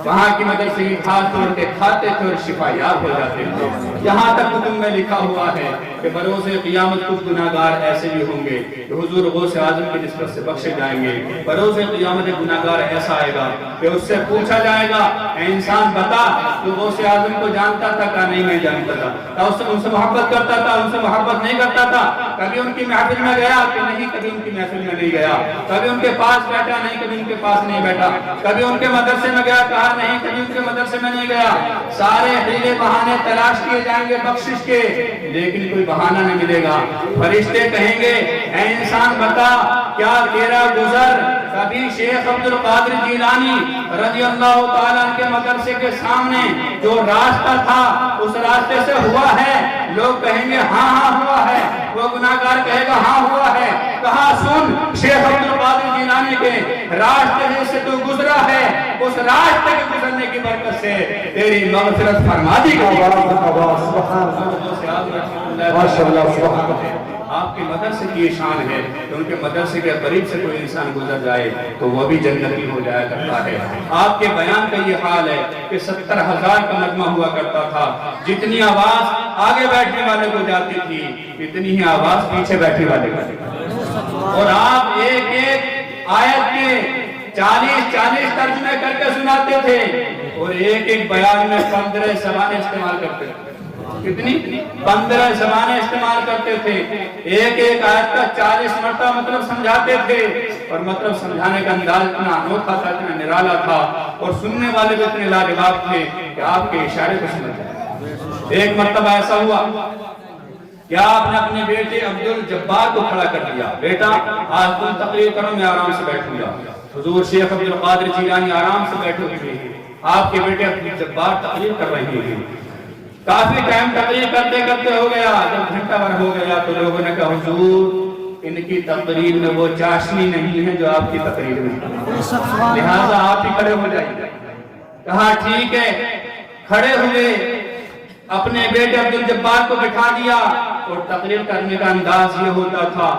وہاں کی مدرسے کی گھاس توڑ کے کھاتے تھے اور شفا یاب ہو جاتے تھے. یہاں تک کتب میں لکھا ہوا ہے کہ بروز قیامت کچھ گناہگار ایسے بھی ہوں گے کہ حضور غوث اعظم کی نسبت سے بخشے جائیں گے. بروز قیامت گناہگار ایسا آئے گا کہ اس سے پوچھا جائے گا اے انسان بتا تو غوث اعظم کو جانتا تھا کہ نہیں میں جانتا تھا، ان سے محبت کرتا تھا، ان سے محبت نہیں کرتا تھا، کبھی ان کی محفل میں گیا کہ نہیں، کبھی ان کی محفل میں نہیں گیا، کبھی ان کے پاس بیٹھا نہیں، کبھی ان کے پاس نہیں بیٹھا، کبھی ان کے مدرسے میں گیا کہا نہیں، کبھی ان کے مدرسے میں نہیں گیا. سارے حیلے بہانے تلاش کیے جائیں گے بخشش کے، لیکن کوئی بہانہ نہیں ملے گا. فرشتے کہیں گے اے انسان بتا کیا تیرا گزر کبھی شیخ عبد القادر جیلانی رضی اللہ تعالیٰ کے مدرسے کے سامنے جو راستہ تھا اس راستے سے ہوا ہے؟ لوگ کہیں گے ہاں ہاں ہوا ہے. وہ گناہگار کہے گا ہاں ہوا ہے. کہا سن، شیخ عبد القادر جیلانی کے راستے سے تو گزرا ہے، اس راستے کے گزرنے کی برکت سے تیری مغفرت فرما دی گئی. آپ کے مدرسے کی شان ہے کہ ان کے مدرسے کے قریب سے کوئی انسان گزر جائے تو وہ بھی جنتی ہو جایا کرتا ہے. آپ کے بیان کا یہ حال ہے کہ 70,000 کا مجمع ہوا کرتا تھا. جتنی آواز آگے بیٹھنے والے کو جاتی تھی اتنی ہی آواز پیچھے بیٹھنے والے کو. اور آپ ایک ایک آیت کے 40 ترجمے کر کے سناتے تھے اور ایک ایک بیان میں 15 زبانیں استعمال کرتے تھے. کتنی؟ 15 زبانیں استعمال کرتے تھے. ایک ایک آیت کا 40 مرتبہ مطلب سمجھاتے تھے اور مطلب سمجھانے کا انداز اتنا انوکھا تھا، اتنا نرالا تھا اور سننے والے بھی اتنے لاجواب تھے کہ آپ کے اشارے کو سمجھ جائے. ایک مرتبہ ایسا ہوا کہ آپ نے اپنے بیٹے عبد الجبار کو کھڑا کر دیا، بیٹا آج تم تقریر کرو، میں آرام سے بیٹھوں گا. حضور شیخ عبد القادر جیلانی آرام سے بیٹھے ہوئے ہیں، آپ کے بیٹے عبد الجبار تقریر کر رہے ہیں. کافی ٹائم تقریر کرتے کرتے ہو گیا. جب گھنٹہ بھر ہو گیا تو لوگوں نے کہا حضور ان کی تقریر میں وہ چاشنی نہیں ہے جو آپ کی تقریر میں، لہٰذا آپ ہی کھڑے ہو جائیے. کہا ٹھیک ہے. کھڑے ہوئے، اپنے بیٹے عبد الجبار کو بٹھا دیا اور تقریر کرنے کا انداز یہ ہوتا تھا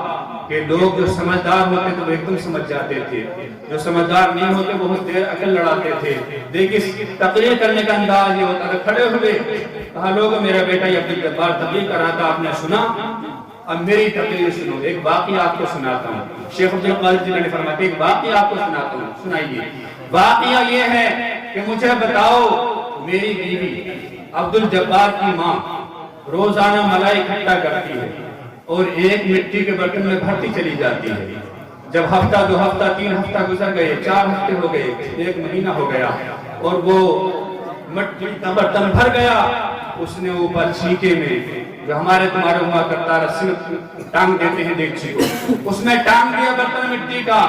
کہ لوگ جو سمجھدار ہوتے تو وہ ایک دم سمجھ جاتے تھے، جو سمجھدار نہیں ہوتے بہت دیر عقل لڑاتے تھے. دیکھیں تقریر کرنے کا انداز یہ ہوتا تھا. کھڑے ہوئے، کہا لوگ میرا بیٹا عبد الجبار تقریر کر رہا تھا، آپ نے سنا، اب میری تقریر سنو. ایک واقعہ آپ کو سناتا ہوں. شیخ عبد القادر جیلانی فرماتے ایک واقعہ آپ کو سناتا ہوں، سنائیے. واقعہ یہ ہے کہ مجھے بتاؤ میری بیوی عبد الجبار کی ماں روزانہ ملائی اکٹھا کرتی ہے، اور ایک مٹی کے برتن میں بھرتی چلی جاتی ہے. جب ہفتہ 2 ہفتہ 3 ہفتہ گزر گئے، 4 ہفتے ہو گئے، 1 مہینہ ہو گیا اور وہ مٹی کا برتن بھر گیا، اس نے اوپر چھینکے میں جو ہمارے تمہارے ہوا کرتا رسی ٹانگ دیتے ہیں دیگچی کو، اس میں ٹانگ دیا برتن مٹی کا.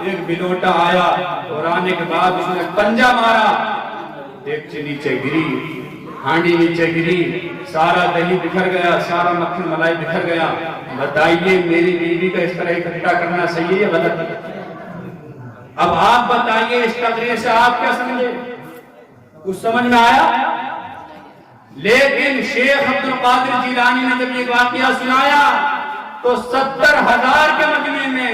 ایک بلوٹا آیا اور آنے کے بعد اس نے پنجا مارا، دیگچی نیچے گری، ہانڈی نیچے گری، سارا دہی بکھر گیا، سارا مکھن ملائی بکھر گیا. بتائیے میری بیوی کا اس طرح اکٹھا کرنا صحیح ہے یا غلط؟ اب آپ بتائیے اس تقریر سے آپ کیا سمجھے؟ کچھ سمجھ میں آیا؟ لیکن شیخ عبد القادر جیلانی نے جب یہ واقعہ سنایا تو 70,000 کے مجمع میں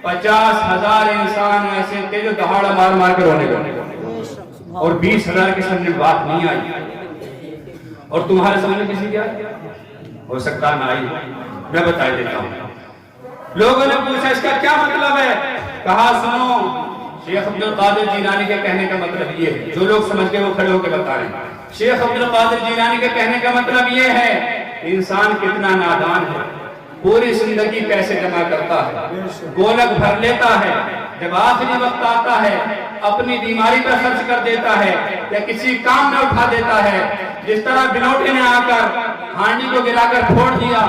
50,000 انسان ایسے تھے جو دہاڑا مار مار کے رونے لگے اور 20,000 کے سامنے بات نہیں آئی. اور تمہارے سامنے کسی کی آئی؟ ہو سکتا نہ آئی. میں بتا دیتا ہوں. لوگوں نے پوچھا اس کا کیا مطلب ہے؟ کہا سنو، شیخ عبد القادر جیلانی کے کہنے کا مطلب یہ ہے، جو لوگ سمجھ کے وہ کھڑے ہو کے بتا رہے ہیں. شیخ عبد القادر جیلانی کے کہنے کا مطلب یہ ہے انسان کتنا نادان ہے، پوری زندگی پیسے جمع کرتا ہے، گولک بھر لیتا ہے، جب آخری وقت آتا ہے اپنی بیماری پر خرچ کر دیتا ہے یا کسی کام میں اٹھا دیتا ہے. جس طرح بلوٹے نے آ کر ہانڈی کو گرا کر پھوڑ دیا،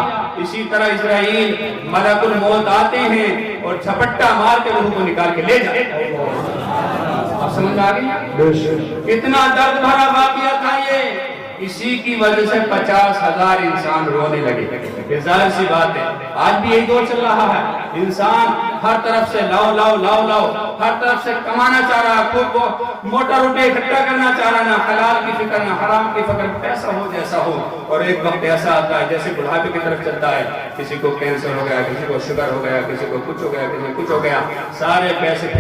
اسی طرح اسرائیل ملک الموت آتے ہیں اور جھپٹا مار کے روح کو نکال کے لے جاتے ہیں. آپ سمجھ آ گئی؟ کتنا درد بھرا واقعہ تھا یہ. اسی کی وجہ سے 50,000 انسان رونے لگے. یہ ظاہر سی بات ہے، آج بھی یہی دور چل رہا ہے. انسان ہر طرف سے لاؤ لاؤ لاؤ لاؤ، ہر طرف سے کمانا چاہ رہا، خوب موٹا روپے اکٹھا کرنا چاہ رہا، نہ حلال کی فکر نہ حرام کی فکر، پیسہ ہو جیسا ہو. اور ایک وقت ایسا آتا ہے جیسے بڑھاپے کی طرف چلتا ہے، کسی کو کینسر ہو گیا، کسی کو شوگر ہو گیا، کسی کو کچھ ہو گیا، کسی کو کچھ ہو گیا، سارے پیسے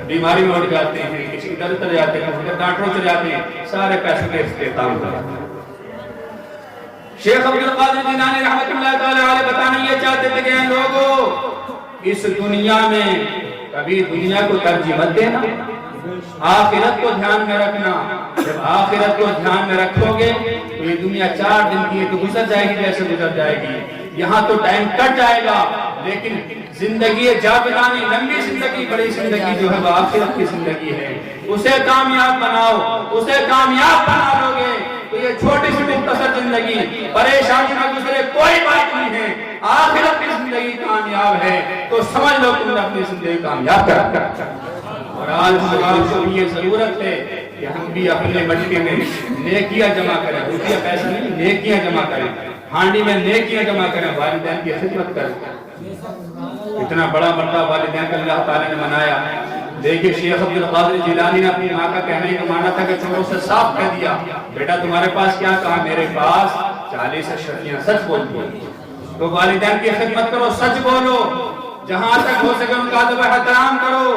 بیماری میں اٹھ جاتے ہیں، کسی کی درد چلے جاتے ہیں، کسی کے ڈاکٹروں چلے جاتے ہیں، سارے پیسوں کے اختتام ہو جاتے ہیں. شیخ عبد القادر جیلانی رحمۃ اللہ تعالی علیہ بتانا یہ چاہتے تھے کہ لوگوں اس دنیا میں کبھی دنیا کو ترجیح مت دینا، آخرت کو دھیان میں رکھنا. جب آخرت کو دھیان میں رکھو گے تو یہ دنیا 4 دن کی ہے تو گزر جائے گی جیسے گزر جائے گی. یہاں تو ٹائم کٹ جائے گا، لیکن زندگی جاودانی لمبی زندگی، بڑی زندگی جو ہے وہ آخرت کی زندگی ہے. اسے کامیاب بناؤ، اسے کامیاب بنا لو گے تو یہ چھوٹی سی مختصر زندگی پریشانی میں گزرے کوئی بات نہیں ہے. آخرت کی زندگی کامیاب ہے تو سمجھ لو تم نے اپنی زندگی کامیاب کر. اور آج کو یہ ضرورت ہے کہ ہم بھی اپنے مٹکے میں نیکیاں جمع کریں، روپیہ پیسہ نہیں، نیکیاں جمع کریں، ہانڈی میں نیکیاں جمع کریں، والدین کی خدمت کریں. اتنا بڑا مرتبہ والدین کا اللہ تعالی نے منایا. دیکھیں شیخ عبد القادر جیلانی نے اپنی ماں کا کہنے کا مانا تھا کہ چھوڑو سے صاف کہہ دیا، بیٹا تمہارے پاس کیا؟ کہا میرے پاس 40 اشرفیاں، سچ بولتی ہیں. تو والدین کی خدمت کرو، سچ بولو، جہاں تک ہو سکے ان کا ادب احترام کرو.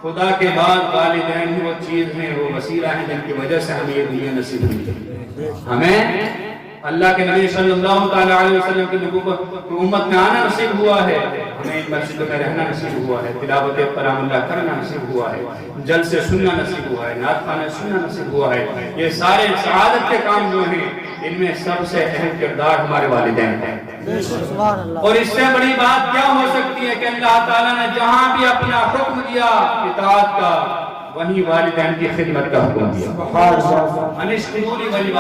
خدا کے بعد والدین ہی وہ چیز ہیں، وہ وسیلہ ہیں جن کی وجہ سے ہمیں یہ دنیا نصیب ہوئی. ہمیں اللہ کے نبی صلی اللہ تعالی علیہ وسلم کی امت میں آنا نصیب ہوا ہے، ہمیں مسجدوں میں رہنا نصیب ہوا ہے، تلاوت کلام اللہ کرنا نصیب ہوا ہے، جلسے سننا نصیب ہوا ہے، نعت خانے سننا نصیب ہوا ہے. یہ سارے سعادت کے کام جو ہیں ان میں سب سے اہم کردار ہمارے والدین ہیں. اور اس سے بڑی بات کیا ہو سکتی ہے کہ اللہ تعالیٰ نے جہاں بھی اپنا حکم دیا اطاعت کا، وہیں والدین کی خدمت کا حکم دیا. انشکرونی ولی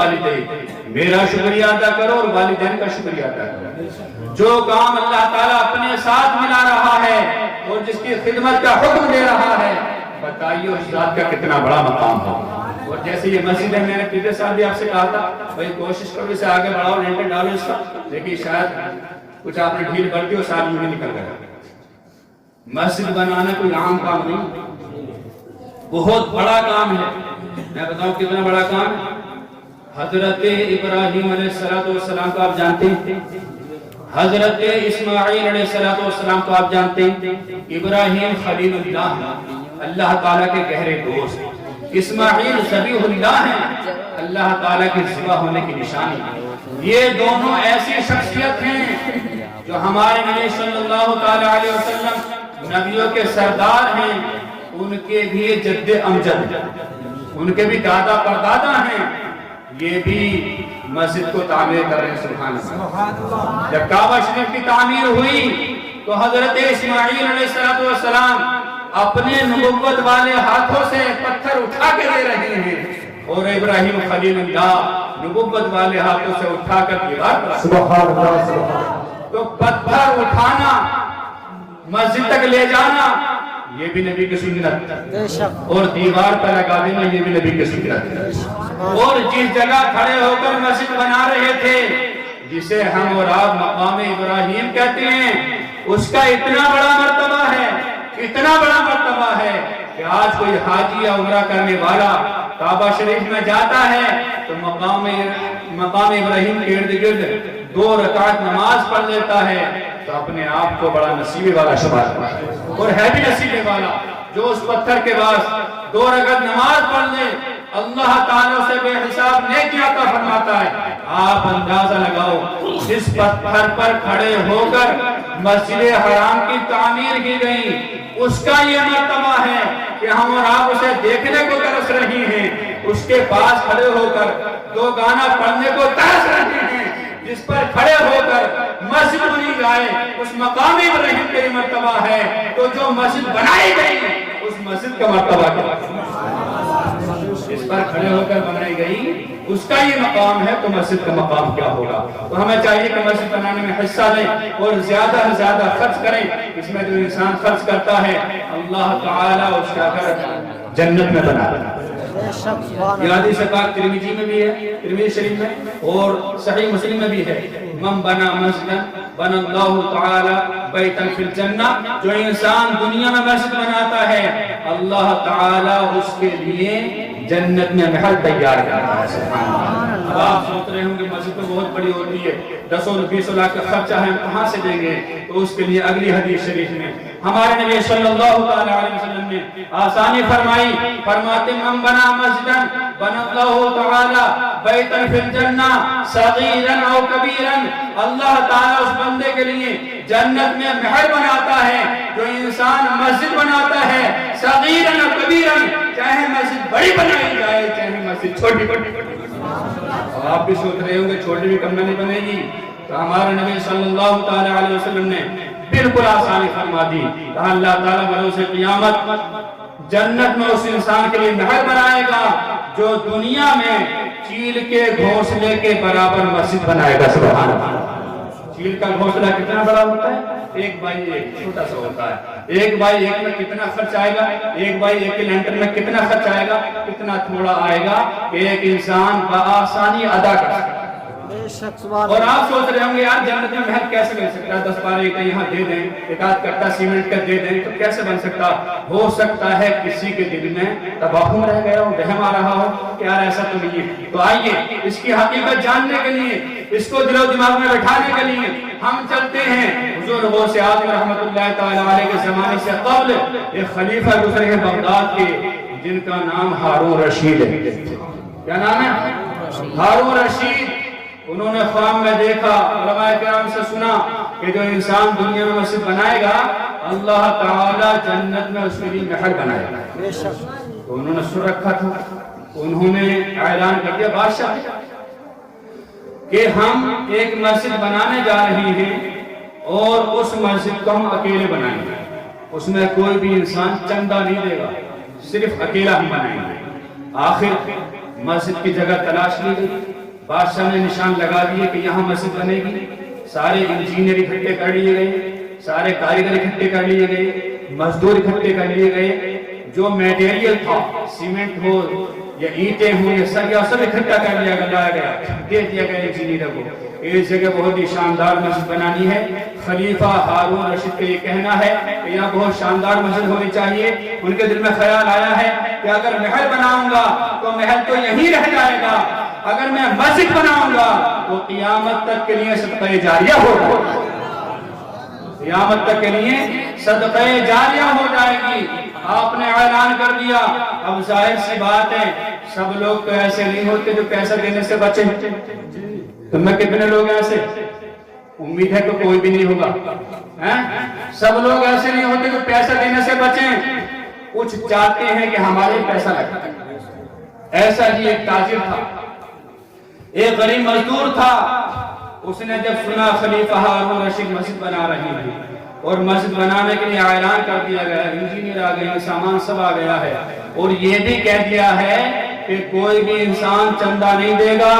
میرا شکریہ ادا کرو اور والدین کا شکریہ ادا کرو. جو کام اللہ تعالیٰ اپنے ساتھ ملا رہا ہے اور جس کی خدمت کا حکم دے رہا ہے، بتائیے اس ذات کا کتنا بڑا مقام ہے. اور جیسے یہ مسجد ہے، میں نے پچھلے سال بھی آپ سے کہا تھا بھائی کوشش کرو اسے آگے بڑھاؤ، لینٹر ڈالو اس کا، لیکن شاید کچھ آپ نے ڈھیل کر دی اور سال میں نکل گیا. مسجد بنانا کوئی عام کام نہیں، بہت بڑا کام ہے. میں بتاؤں کتنا بڑا کام ہے. حضرت ابراہیم علیہ السلام کو آپ جانتے ہیں، حضرت اسماعیل علیہ السلام کو آپ جانتے ہیں. ابراہیم خلیل اللہ، اللہ تعالیٰ کے گہرے دوست. اسماعیل ذبیح اللہ ہیں، اللہ تعالیٰ کے ذبح ہونے کی نشانی. یہ دونوں ایسی شخصیت ہیں جو ہمارے نبی صلی اللہ تعالیٰ علیہ وسلم نبیوں کے سردار ہیں. ان کے بھی جد امجد، ان کے بھی دادا پردادا ہیں. یہ بھی مسجد کو تعمیر کر رہے ہیں. سبحان اللہ. جب کعبہ شریف کی تعمیر ہوئی تو حضرت اسماعیل علیہ السلام اپنے نبوت والے ہاتھوں سے پتھر اٹھا کے دے رہے ہیں اور ابراہیم خلیل اللہ نبوت والے ہاتھوں سے اٹھا کر دیوار پر. سبحان اللہ سبحان اللہ. تو پتھر اٹھانا مسجد تک لے جانا یہ بھی نبی کی سنت، بے شک اور دیوار پر لگا دینا یہ بھی نبی کی سنت. اور جس جگہ کھڑے ہو کر مسجد بنا رہے تھے جسے ہم اور آپ مقام ابراہیم کہتے ہیں، اس کا اتنا بڑا مرتبہ ہے، اتنا بڑا مرتبہ ہے کہ آج کوئی حاجی یا عمرہ کرنے والا کعبہ شریف میں جاتا ہے تو مقام ابراہیم کے ارد گرد 2 رکعت نماز پڑھ لیتا ہے تو اپنے آپ کو بڑا نصیبے والا شمار کرتا ہے. اور ہے بھی نصیبے والا جو اس پتھر کے بعد 2 رکعت نماز پڑھ لے، اللہ تعالیٰ سے بے حساب نیکی عطا فرماتا ہے. آپ اندازہ لگاؤ جس پتھر پر کھڑے ہو کر مسجد حرام کی تعمیر کی گئی اس کا یہ مرتبہ ہے کہ ہم اور آپ اسے دیکھنے کو ترس رہی ہیں، اس کے پاس کھڑے ہو کر 2 گانا پڑھنے کو ترس رہی ہیں. جس پر کھڑے ہو کر مسجد بنی جائے اس مقام ابراہیم کا یہ مرتبہ ہے. تو جو مسجد بنائی گئی اس مسجد کا مرتبہ کیا؟ اس پر کھڑے ہو کر بنائی گئی اس کا یہ مقام ہے تو مسجد کا مقام کیا ہوگا. تو ہمیں چاہیے کہ مسجد بنانے میں حصہ لیں اور زیادہ سے زیادہ خرچ کریں. اس میں جو انسان خرچ کرتا ہے اللہ تعالیٰ اس کا گھر جنت میں بنا دیتا ہے. یہ حدیث پاک ترمذی میں بھی ہے، ترمذی شریف میں، اور صحیح مسلم میں بھی ہے. من بنا مسجد بنا اللہ تعالی بیتا فی الجنہ. جو انسان دنیا میں مسجد بناتا ہے اللہ تعالی اس کے لیے جنت میں محل تیار کرتا ہے. سبحان اللہ. اب آپ سوچ رہے ہوں کہ مسجد تو بہت بڑی ہوتی ہے، 10 اور 20 لاکھ کا خرچہ ہے، ہم کہاں سے دیں گے؟ تو اس کے لیے اگلی حدیث شریف میں ہمارے نبی صلی اللہ علیہ وسلم نے آسانی فرمائی. فرماتے من بنا مسجدا بنا اللہ تعالی بیتا فی الجنہ صغیرا او کبیرا. اللہ تعالیٰ اس بندے کے لیے جنت میں محل بناتا ہے. جو انسان مسجد بناتا ہے صغیرا او کبیرا، چاہے مسجد بڑی بنائی جائے چاہے مسجد چھوٹی. آپ بھی سوچ رہے ہوں گے چھوٹی بھی کم نہیں بنے گی، تو ہمارے نبی صلی اللہ علیہ وسلم نے بالکل آسانی فرما دی. کہا اللہ تعالیٰ بروز قیامت جنت میں اس انسان کے لیے محل بنائے گا جو دنیا میں چیل کے گھونسلے کے برابر مسجد بنائے گا. سبحان اللہ. چیل کا گھونسلہ کتنا بڑا ہوتا ہے؟ 1x1 چھوٹا سا ہوتا ہے. 1x1 میں کتنا خرچ آئے گا؟ 1x1 کے لینٹر میں کتنا خرچ آئے گا؟ کتنا تھوڑا آئے گا کہ ایک انسان بآسانی ادا کر سکتا ہے. اور آپ سوچ رہے ہوں گے یار جنت میں محل کیسے بن سکتا ہے؟ 10-12 اینٹیں یہاں دے دیں، ایک آدھ کٹا سیمنٹ کا دے دیں تو کیسے بن سکتا؟ ہو سکتا ہے کسی کے دل میں تباہم رہ گیا ہو، وہم آ رہا ہو کہ یار ایسا تو نہیں ہے. تو آئیے اس کی حقیقت جاننے کے لیے، اس کو دل و دماغ میں بٹھانے کے لیے ہم چلتے ہیں حضور غوث اعظم رحمۃ اللہ تعالی علیہ کے زمانے سے قبل ایک خلیفہ گزرے ہیں بغداد کے جن کا نام ہارون رشید ہے. کیا نام ہے؟ ہارون رشید. انہوں نے خواب میں دیکھا، علماء کرام سے سنا کہ جو انسان دنیا میں مسجد بنائے گا اللہ تعالیٰ جنت میں اس کے لیے محل بنائے گا. تو انہوں نے سن رکھا تھا، انہوں نے اعلان کر دیا بادشاہ کہ ہم ایک مسجد بنانے جا رہے ہیں اور اس مسجد کو ہم اکیلے بنائیں گے. اس میں کوئی بھی انسان چندہ نہیں دے گا، صرف اکیلا ہم بنائیں گے. آخر مسجد کی جگہ تلاش لی گئی. بادشاہ نے نشان لگا دیے کہ یہاں مسجد بنے گی. سارے انجینئر اکٹھے کر لیے گئے، سارے کاریگر اکٹھے کر لیے گئے، مزدور اکٹھے کر لیے گئے. جو میٹیریل تھا سیمنٹ ہو یا اینٹیں ہوں یا سب اکٹھا کر لیا گیا، دے دیا گیا انجینئر کو. اس جگہ بہت ہی شاندار مسجد بنانی ہے. خلیفہ ہارون رشید کا یہ کہنا ہے کہ یہاں بہت شاندار مسجد ہونی چاہیے. ان کے دل میں خیال آیا ہے کہ اگر محل بناؤں گا تو محل تو یہیں رہ جائے گا، اگر میں مسجد بناؤں گا تو قیامت تک کے لیے صدقہ جاریہ ہوگا. قیامت تک کے لیے صدقہ جاریہ ہو جائے گی. آپ نے اعلان کر دیا. اب ظاہر سی بات ہے سب لوگ تو ایسے نہیں ہوتے جو پیسہ دینے سے بچیں. تم میں کتنے لوگ ایسے؟ امید ہے کہ کوئی بھی نہیں ہوگا. سب لوگ ایسے نہیں ہوتے جو پیسہ دینے سے بچیں. کچھ چاہتے ہیں کہ ہمارے پیسہ لگے. ایسا ہی ایک تاجر تھا، ایک غریب مزدور تھا، اس نے جب سنا خلیفہ ہارون رشید مسجد بنا رہے ہیں اور مسجد بنانے کے لیے اعلان کر دیا گیا، انجینئر آ گئے، سامان سب آ گیا ہے، اور یہ بھی کہہ دیا ہے کہ کوئی بھی انسان چندہ نہیں دے گا،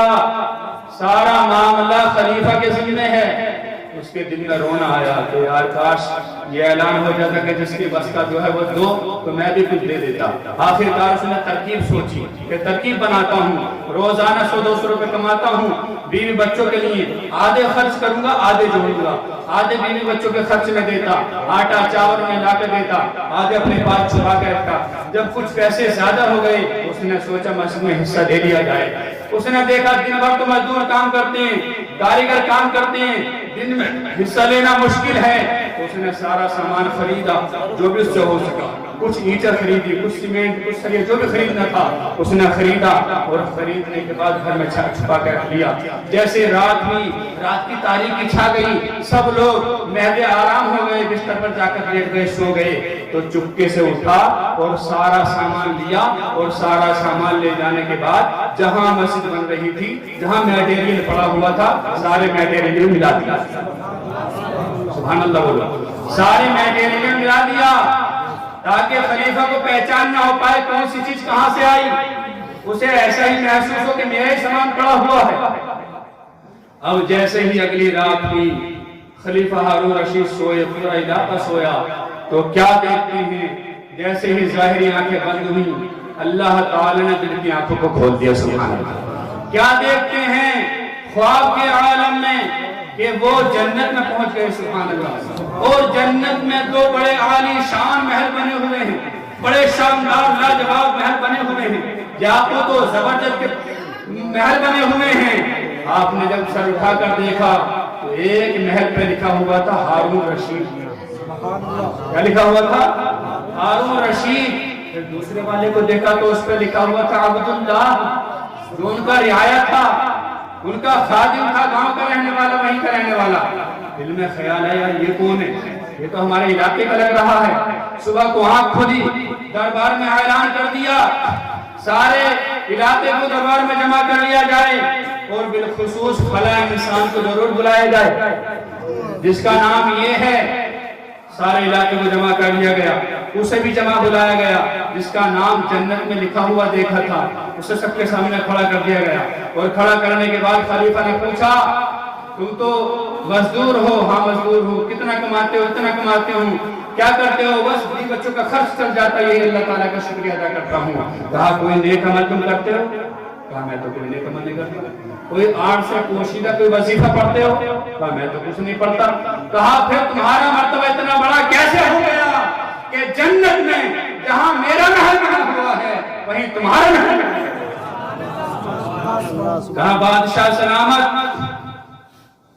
سارا معاملہ خلیفہ کے ذمہ ہے، اس کے دل میں رونا آیا کہ یار کاش یہ اعلان ہو جاتا کہ جس کی بس کا جو ہے وہ دو تو میں بھی کچھ دے دیتا۔ آخرکار اس نے ترکیب سوچی کہ ترکیب بناتا ہوں، روزانہ 100-200 روپے کماتا ہوں، بیوی بچوں کے لیے آدھے خرچ کروں گا، آدھے جوڑوں گا، آدھے بیوی بچوں کے خرچ میں دیتا، آٹا چاول میں لا کے دیتا، آدھے اپنے پاس چھپا کے رکھتا۔ جب کچھ پیسے زیادہ ہو گئے اس نے سوچا مسجد میں حصہ دے دیا جائے۔ اس نے دیکھا دن بھر تو مزدور کام کرتے ہیں، کاریگر کام کرتے ہیں، دن میں حصہ لینا مشکل ہے، اس نے سارا سامان خریدا جو بھی اس سے ہو سکا، کچھ اینٹیں خریدی، کچھ سیمنٹ، کچھ سریے، جو بھی خریدنا تھا اس نے خریدا، اور خریدنے کے بعد گھر میں چھپا کر رکھ لیا۔ جیسے رات ہوئی، رات کی تاریکی چھا گئی، سب لوگ مہدے آرام ہو گئے، بستر پر جا کر لیٹ گئے، سو گئے، تو چپکے سے اٹھا اور سارا سامان لیا، اور سارا سامان لے جانے کے بعد جہاں مسجد بن رہی تھی، جہاں میٹیریل پڑا ہوا تھا، سارے میٹیریل ملا دیا۔ سبحان اللہ بولو، سارے میٹیریل ملا دیا تاکہ خلیفہ کو پہچان نہ ہو پائے کون سی چیز کہاں سے آئی، اسے ایسا ہی محسوس ہو کہ میرا سامان پڑا ہوا ہے۔ اب جیسے ہی اگلی رات ہوئی، خلیفہ ہارون رشید سوئے، پورا علاقہ سویا، تو کیا دیکھتے ہیں، جیسے ہی ظاہری آنکھیں بند ہوئی، اللہ تعالی نے دل کی آنکھوں کو کھول دیا۔ سبحان اللہ، کیا دیکھتے ہیں خواب کے عالم میں کہ وہ جنت میں پہنچ گئے۔ سبحان اللہ، اور جنت میں دو بڑے عالی شان محل بنے ہوئے ہیں، بڑے شاندار لاجواب محل بنے ہوئے ہیں، یاقوت و زبرجد کے محل بنے ہوئے ہیں۔ آپ نے جب سر اٹھا کر دیکھا تو ایک محل پہ لکھا ہوا تھا ہارون رشید، کیا لکھا ہوا تھا؟ ہارون رشید۔ پھر دوسرے والے کو دیکھا تو اس پہ لکھا ہوا تھا عبداللہ، جو ان کا رعایا تھا، ان کا خادم تھا، گاؤں کا رہنے والا، وہیں کا رہنے والا۔ دل میں خیال آیا یہ کون ہے، یہ تو ہمارے علاقے کا لگ رہا ہے۔ صبح کو آنکھ کھلی، دربار میں اعلان کر دیا سارے علاقے کو دربار میں جمع کر لیا جائے، اور بالخصوص فلاں انسان کو ضرور بلایا جائے جس کا نام یہ ہے۔ سارے علاقے کو جمع کر لیا گیا، اسے بھی جمع بلایا گیا جس کا نام جنت میں لکھا ہوا دیکھا تھا، اسے سب کے سامنے کھڑا کر دیا گیا۔ اور کھڑا کرنے کے بعد خلیفہ نے پوچھا تم تو مزدور ہو؟ ہاں مزدور ہو۔ کتنا کماتے ہو؟ اتنا کماتے ہوں۔ کیا کرتے ہو؟ بس بھی بچوں کا خرچ چل جاتا ہے، یہ اللہ تعالیٰ کا شکریہ ادا کرتا ہوں۔ کہا کوئی نیک عمل تم کرتے ہو؟ کہا میں تو کوئی نیک عمل نہیں کرتا۔ کوئی آرٹ سے پوشیدہ کوئی وظیفہ پڑھتے ہو؟ کہا میں تو کچھ نہیں پڑھتا۔ کہا پھر تمہارا مرتبہ اتنا بڑا کیسے ہو گیا کہ جنت میں جہاں میرا محل بنا ہوا ہے وہیں تمہارا محل بنا ہے؟ کہا بادشاہ سلامت،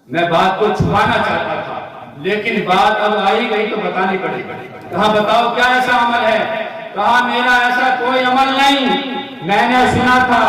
میں بات کو چھپانا چاہتا تھا لیکن بات اب آئی گئی تو بتانی پڑے گی۔ کہا بتاؤ کیا ایسا عمل ہے؟ کہا میرا ایسا کوئی عمل نہیں، میں نے سنا تھا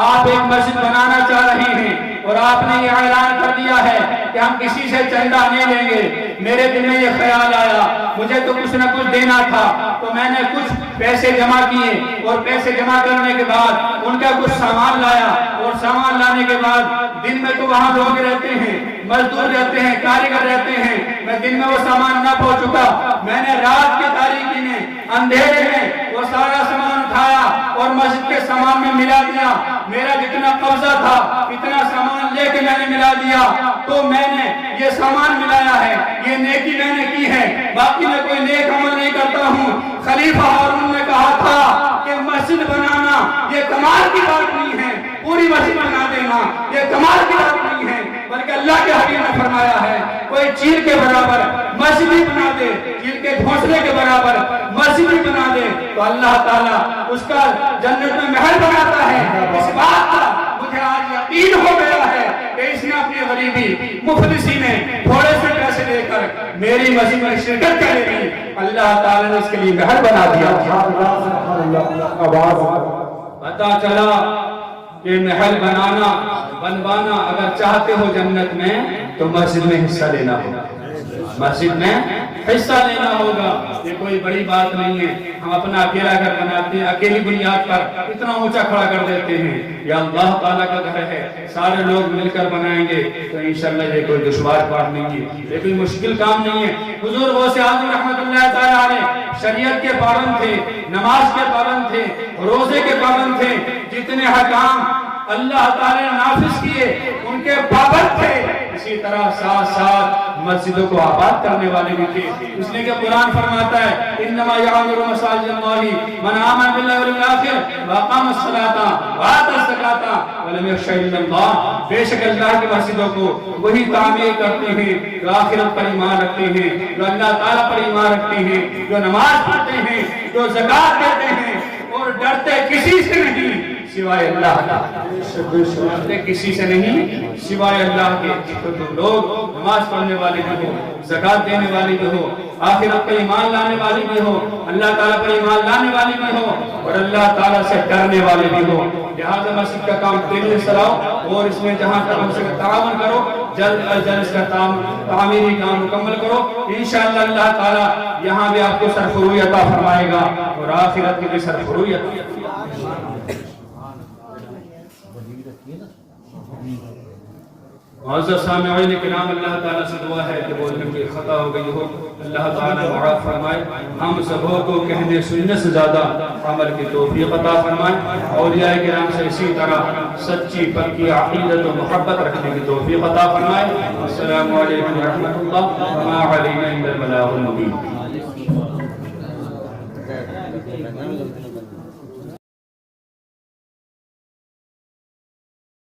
آپ ایک مسجد بنانا چاہ رہے ہیں اور آپ نے یہ اعلان کر دیا ہے کہ ہم کسی سے چندہ نہیں لیں گے۔ میرے دل میں یہ خیال آیا مجھے تو کچھ نہ کچھ دینا تھا، تو میں نے کچھ پیسے جمع کیے اور پیسے جمع کرنے کے بعد ان کا کچھ سامان لایا، اور سامان لانے کے بعد دن میں تو وہاں لوگ رہتے ہیں، مزدور رہتے ہیں، کاریگر رہتے ہیں، میں دن میں وہ سامان نہ پہنچ چکا، میں نے رات کے تاریکی میں اندھیرے میں وہ سارا سامان اٹھایا اور مسجد کے سامان میں ملا دیا۔ میرا جتنا قبضہ تھا اتنا سامان لے کے میں نے ملا دیا، تو میں نے یہ سامان ملایا ہے، یہ نیکی میں نے کی ہے، باقی میں کوئی نیک عمل نہیں کرتا ہوں۔ خلیفہ ہارون نے کہا تھا کہ مسجد بنانا یہ کمال کی بات نہیں ہے، پوری مسجد بنا دینا یہ کمال کی بات نہیں ہے، بلکہ اللہ کے حبیب نے فرمایا ہے کوئی چیل کے برابر مسجد ہی بنا دے، چیل کے گھونسلے کے برابر مسجد ہی بنا دے تو اللہ تعالیٰ اس کا جنت میں محل بناتا ہے۔ اس بات کا مجھے آج یقین ہو گیا ہے کہ اس نے اپنی غریبی مفلسی میں تھوڑے سے پیسے لے کر میری مسجد میں شرکت کرے گی، اللہ تعالیٰ نے اس کے لیے محل بنا دیا۔ پتا چلا کہ محل بنوانا اگر چاہتے ہو جنت میں تو مسجد میں حصہ لینا ہوگا۔ مسجد میں حصہ لینا ہوگا. یہ کوئی بڑی بات نہیں ہے. ہم اپنا اکیلا گھر بناتے ہیں, اکیلی بنیاد پر اتنا اونچا کھڑا کر دیتے ہیں. یا اللہ تعالیٰ کا گھر ہے, سارے لوگ مل کر بنائیں گے تو انشاءاللہ یہ کوئی دشوار کام نہیں ہے, یہ کوئی مشکل کام نہیں ہے. حضور غوث اعظم رحمت اللہ تعالیٰ علیہ شریعت کے پابند تھے, نماز کے پابند تھے, روزے کے پابند تھے. جتنے حکام اللہ تعالیٰ نے نافذ کیے ان کے پابند تھے. اسی طرح ساتھ ساتھ مسجدوں کو آباد کرنے والے بھی تھے. اس لیے کہ قرآن فرماتا ہے انما یعمر مساجد اللہ من آمن باللہ والیوم الآخر واقام الصلاۃ وآتى الزکاۃ ولم یخش الا اللہ. بے شک اللہ کی مسجدوں کو وہی تعمیر کرتے ہیں جو آخرت پر ایمان رکھتے ہیں, جو اللہ تعالیٰ پر ایمان رکھتے ہیں, جو نماز پڑھتے ہیں, جو زکوٰۃ دیتے ہیں اور ڈرتے کسی سے نہیں سوائے اللہ کا. ڈرتے کسی سے نہیں سوائے اللہ کے. تو تم لوگ نماز پڑھنے والے بھی ہو, زکوٰۃ دینے والے بھی ہو, آخرت پر ایمان لانے والی بھی ہو, اللہ تعالیٰ پر ایمان لانے والی بھی ہو اور اللہ تعالیٰ سے ڈرنے والے بھی ہو. لہٰذا مسجد کا کام تیزی سے چلاؤ اور اس میں جہاں تک ہم سے تعاون کرو, جلد از جلد اس کا تعمیری کام مکمل کرو. انشاءاللہ اللہ تعالیٰ یہاں بھی آپ کو سرفروئی عطا فرمائے گا اور آخرت کی بھی سرفروئی عطا فرمائے گا. معزز سامعین کرام, اللہ تعالیٰ سے دعا ہے کہ بولنے میں خطا ہو گئی ہو اللہ تعالیٰ معاف فرمائے. ہم سبوں کو کہنے سننے سے زیادہ عمل کی توفیق عطا فرمائے. اولیاء کرام سے اسی طرح سچی پکی عقیدت و محبت رکھنے کی توفیق عطا فرمائے. السلام علیکم ورحمۃ اللہ وما علینا الا البلاغ المبین.